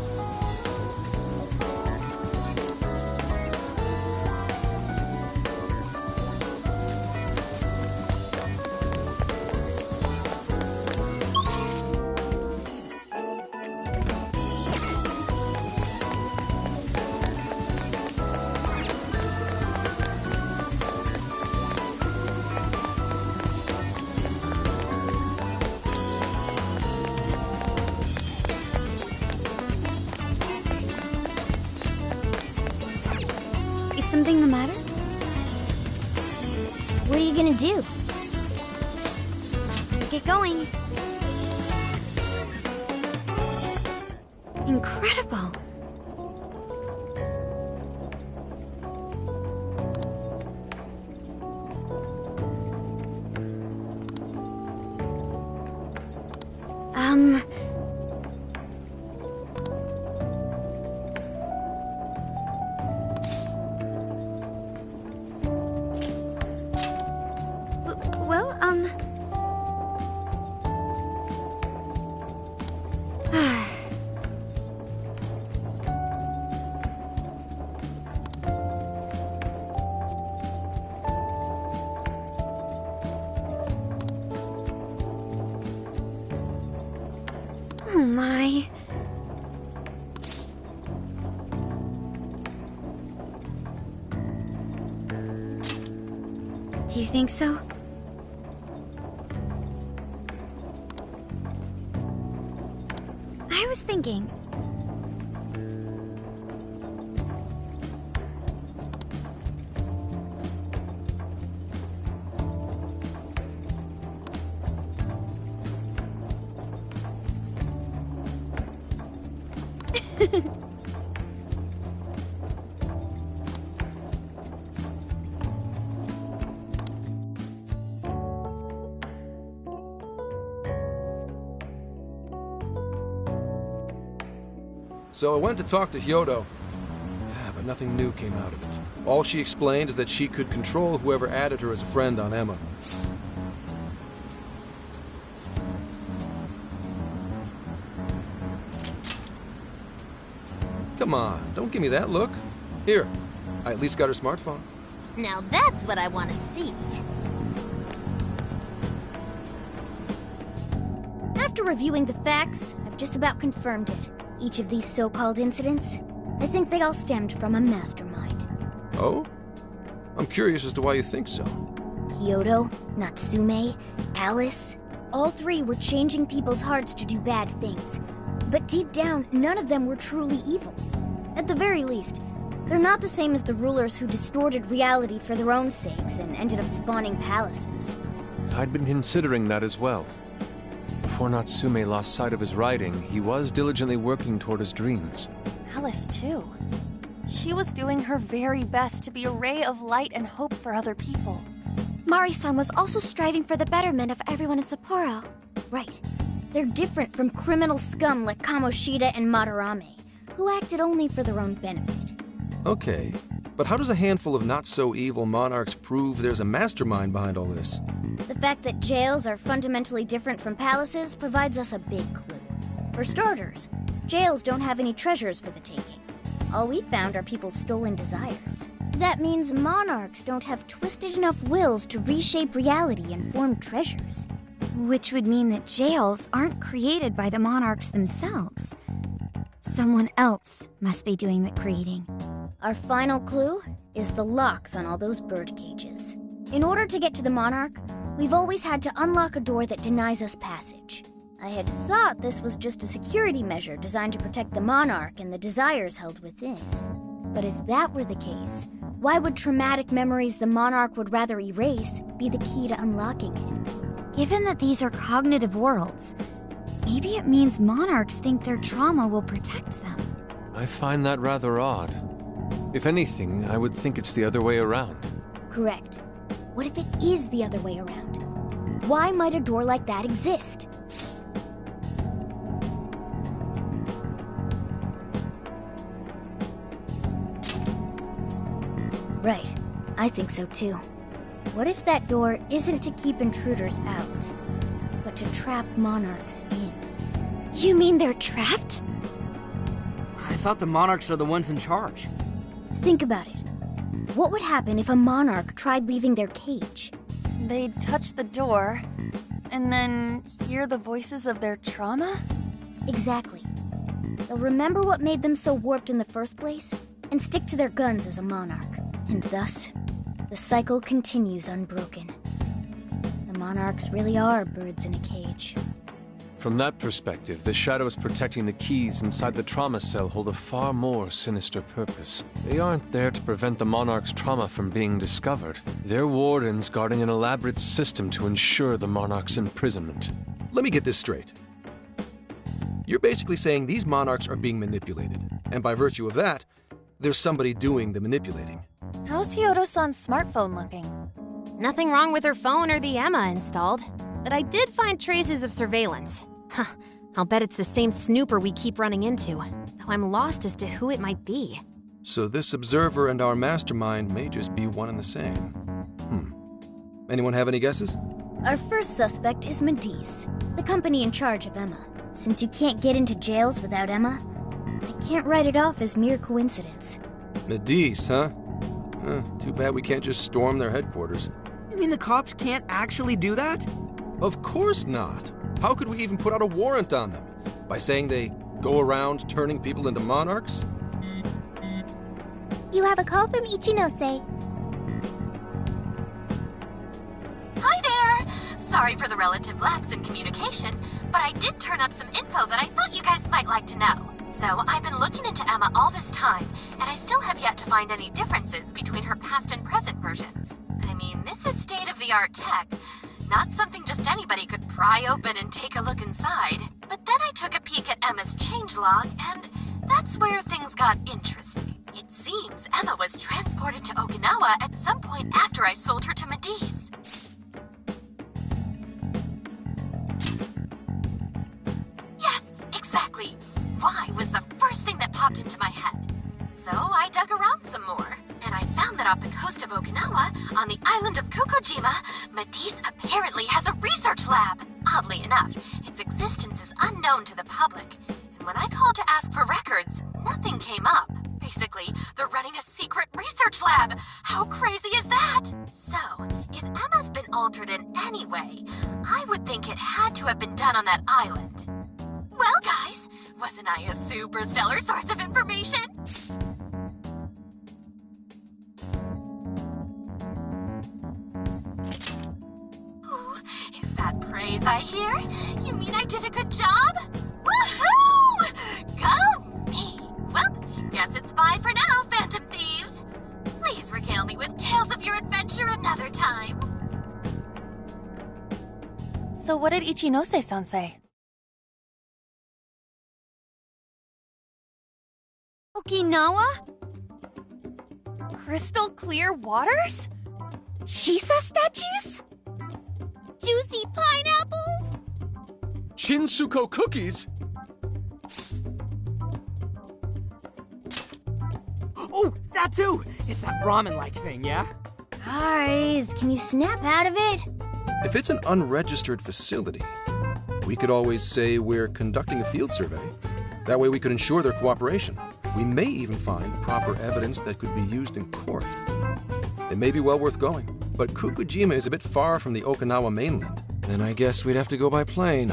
Is something the matter? What are you gonna do? Let's get going. Incredible! Well, oh my. Do you think so? I was thinking. So I went to talk to Hyodo, but nothing new came out of it. All she explained is that she could control whoever added her as a friend on Emma. Come on, don't give me that look. Here, I at least got her smartphone. Now that's what I want to see. After reviewing the facts, I've just about confirmed it. Each of these so-called incidents, I think they all stemmed from a mastermind. Oh? I'm curious as to why you think so. Hyodo, Natsume, Alice, all three were changing people's hearts to do bad things. But deep down, none of them were truly evil. At the very least, they're not the same as the rulers who distorted reality for their own sakes and ended up spawning palaces. I'd been considering that as well. Before Natsume lost sight of his writing, he was diligently working toward his dreams. Alice, too. She was doing her very best to be a ray of light and hope for other people. Mari-san was also striving for the betterment of everyone in Sapporo. Right. They're different from criminal scum like Kamoshida and Madarame, who acted only for their own benefit. Okay, but how does a handful of not-so-evil monarchs prove there's a mastermind behind all this? The fact that jails are fundamentally different from palaces provides us a big clue. For starters, jails don't have any treasures for the taking. All we found are people's stolen desires. That means monarchs don't have twisted enough wills to reshape reality and form treasures. Which would mean that jails aren't created by the monarchs themselves. Someone else must be doing the creating. Our final clue is the locks on all those bird cages. In order to get to the monarch, we've always had to unlock a door that denies us passage. I had thought this was just a security measure designed to protect the monarch and the desires held within. But if that were the case, why would traumatic memories the monarch would rather erase be the key to unlocking it? Given that these are cognitive worlds, maybe it means monarchs think their trauma will protect them. I find that rather odd. If anything, I would think it's the other way around. Correct. What if it is the other way around? Why might a door like that exist? Right. I think so too. What if that door isn't to keep intruders out, but to trap monarchs in? You mean they're trapped? I thought the monarchs are the ones in charge. Think about it. What would happen if a monarch tried leaving their cage? They'd touch the door, and then hear the voices of their trauma? Exactly. They'll remember what made them so warped in the first place, and stick to their guns as a monarch. And thus, the cycle continues unbroken. The monarchs really are birds in a cage. From that perspective, the shadows protecting the keys inside the trauma cell hold a far more sinister purpose. They aren't there to prevent the monarch's trauma from being discovered. They're wardens guarding an elaborate system to ensure the monarch's imprisonment. Let me get this straight. You're basically saying these monarchs are being manipulated, and by virtue of that, there's somebody doing the manipulating. How's Hyodo-san's smartphone looking? Nothing wrong with her phone or the Emma installed, but I did find traces of surveillance. Huh, I'll bet it's the same snooper we keep running into, though I'm lost as to who it might be. So this observer and our mastermind may just be one and the same. Anyone have any guesses? Our first suspect is Medice, the company in charge of Emma. Since you can't get into jails without Emma, I can't write it off as mere coincidence. Medice, huh? Too bad we can't just storm their headquarters. You mean the cops can't actually do that? Of course not. How could we even put out a warrant on them? By saying they go around turning people into monarchs? You have a call from Ichinose. Hi there! Sorry for the relative lapse in communication, but I did turn up some info that I thought you guys might like to know. So, I've been looking into Emma all this time, and I still have yet to find any differences between her past and present versions. I mean, this is state-of-the-art tech, not something just anybody could pry open and take a look inside. But then I took a peek at Emma's changelog, and that's where things got interesting. It seems Emma was transported to Okinawa at some point after I sold her to Medice. Yes, exactly. Why was the first thing that popped into my head. So I dug around some more, and I found that off the coast of Okinawa, on the island of Kokojima, Medice apparently has a research lab. Oddly enough, its existence is unknown to the public, and when I called to ask for records, nothing came up. Basically, they're running a secret research lab. How crazy is that? So, if Emma's been altered in any way, I would think it had to have been done on that island. Well, guys, wasn't I a super stellar source of information? Ooh, is that praise I hear? You mean I did a good job? Woohoo! Go me! Well, guess it's bye for now, Phantom Thieves. Please regale me with tales of your adventure another time. So what did Ichinose-san say? Okinawa? Crystal clear waters? Shisa statues? Juicy pineapples? Shinsuko cookies? Oh, that too! It's that ramen-like thing, yeah? Guys, can you snap out of it? If it's an unregistered facility, we could always say we're conducting a field survey. That way we could ensure their cooperation. We may even find proper evidence that could be used in court. It may be well worth going, but Kokujima is a bit far from the Okinawa mainland. Then I guess we'd have to go by plane.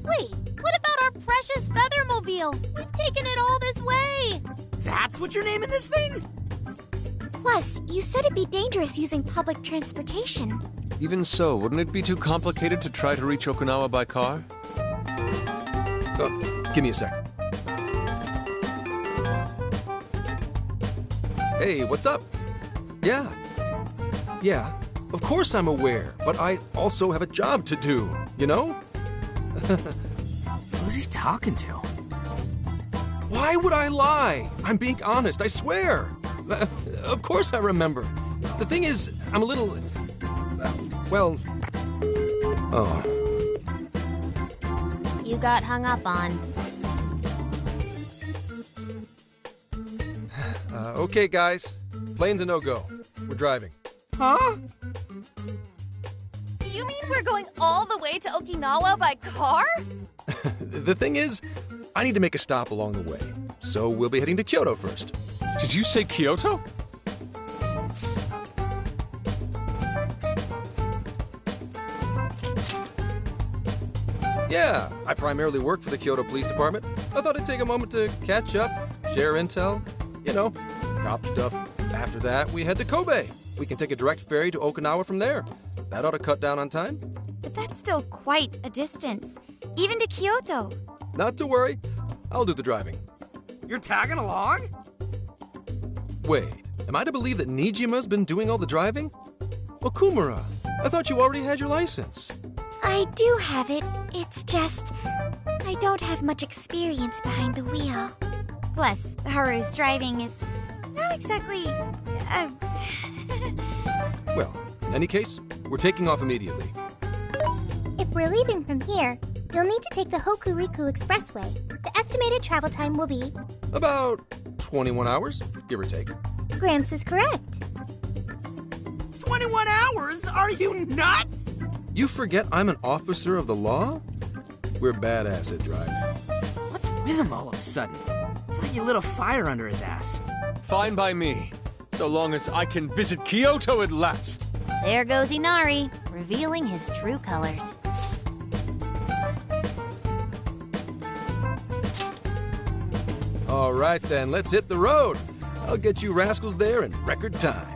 Wait, what about our precious Feathermobile? We've taken it all this way! That's what you're naming this thing? Plus, you said it'd be dangerous using public transportation. Even so, wouldn't it be too complicated to try to reach Okinawa by car? Give me a sec. Hey, what's up? Yeah, of course I'm aware, but I also have a job to do, you know? Who's he talking to? Why would I lie? I'm being honest, I swear. Of course I remember. The thing is, I'm a little... You got hung up on. Okay, guys. Plane's a no-go. We're driving. Huh? You mean we're going all the way to Okinawa by car? The thing is, I need to make a stop along the way. So we'll be heading to Kyoto first. Did you say Kyoto? Yeah, I primarily work for the Kyoto Police Department. I thought I'd take a moment to catch up, share intel, you know, cop stuff. After that, we head to Kobe. We can take a direct ferry to Okinawa from there. That ought to cut down on time. But that's still quite a distance, even to Kyoto. Not to worry, I'll do the driving. You're tagging along? Wait, am I to believe that Nijima's been doing all the driving? Okumura, I thought you already had your license. I do have it. It's just... I don't have much experience behind the wheel. Plus, Haru's driving is not exactly... Well, in any case, we're taking off immediately. If we're leaving from here, you'll need to take the Hokuriku Expressway. The estimated travel time will be... About 21 hours, give or take. Gramps is correct. 21 hours? Are you nuts? You forget I'm an officer of the law? We're badass at driving. What's with him all of a sudden? It's like he lit a fire under his ass. Fine by me, so long as I can visit Kyoto at last. There goes Inari, revealing his true colors. All right then, let's hit the road. I'll get you rascals there in record time.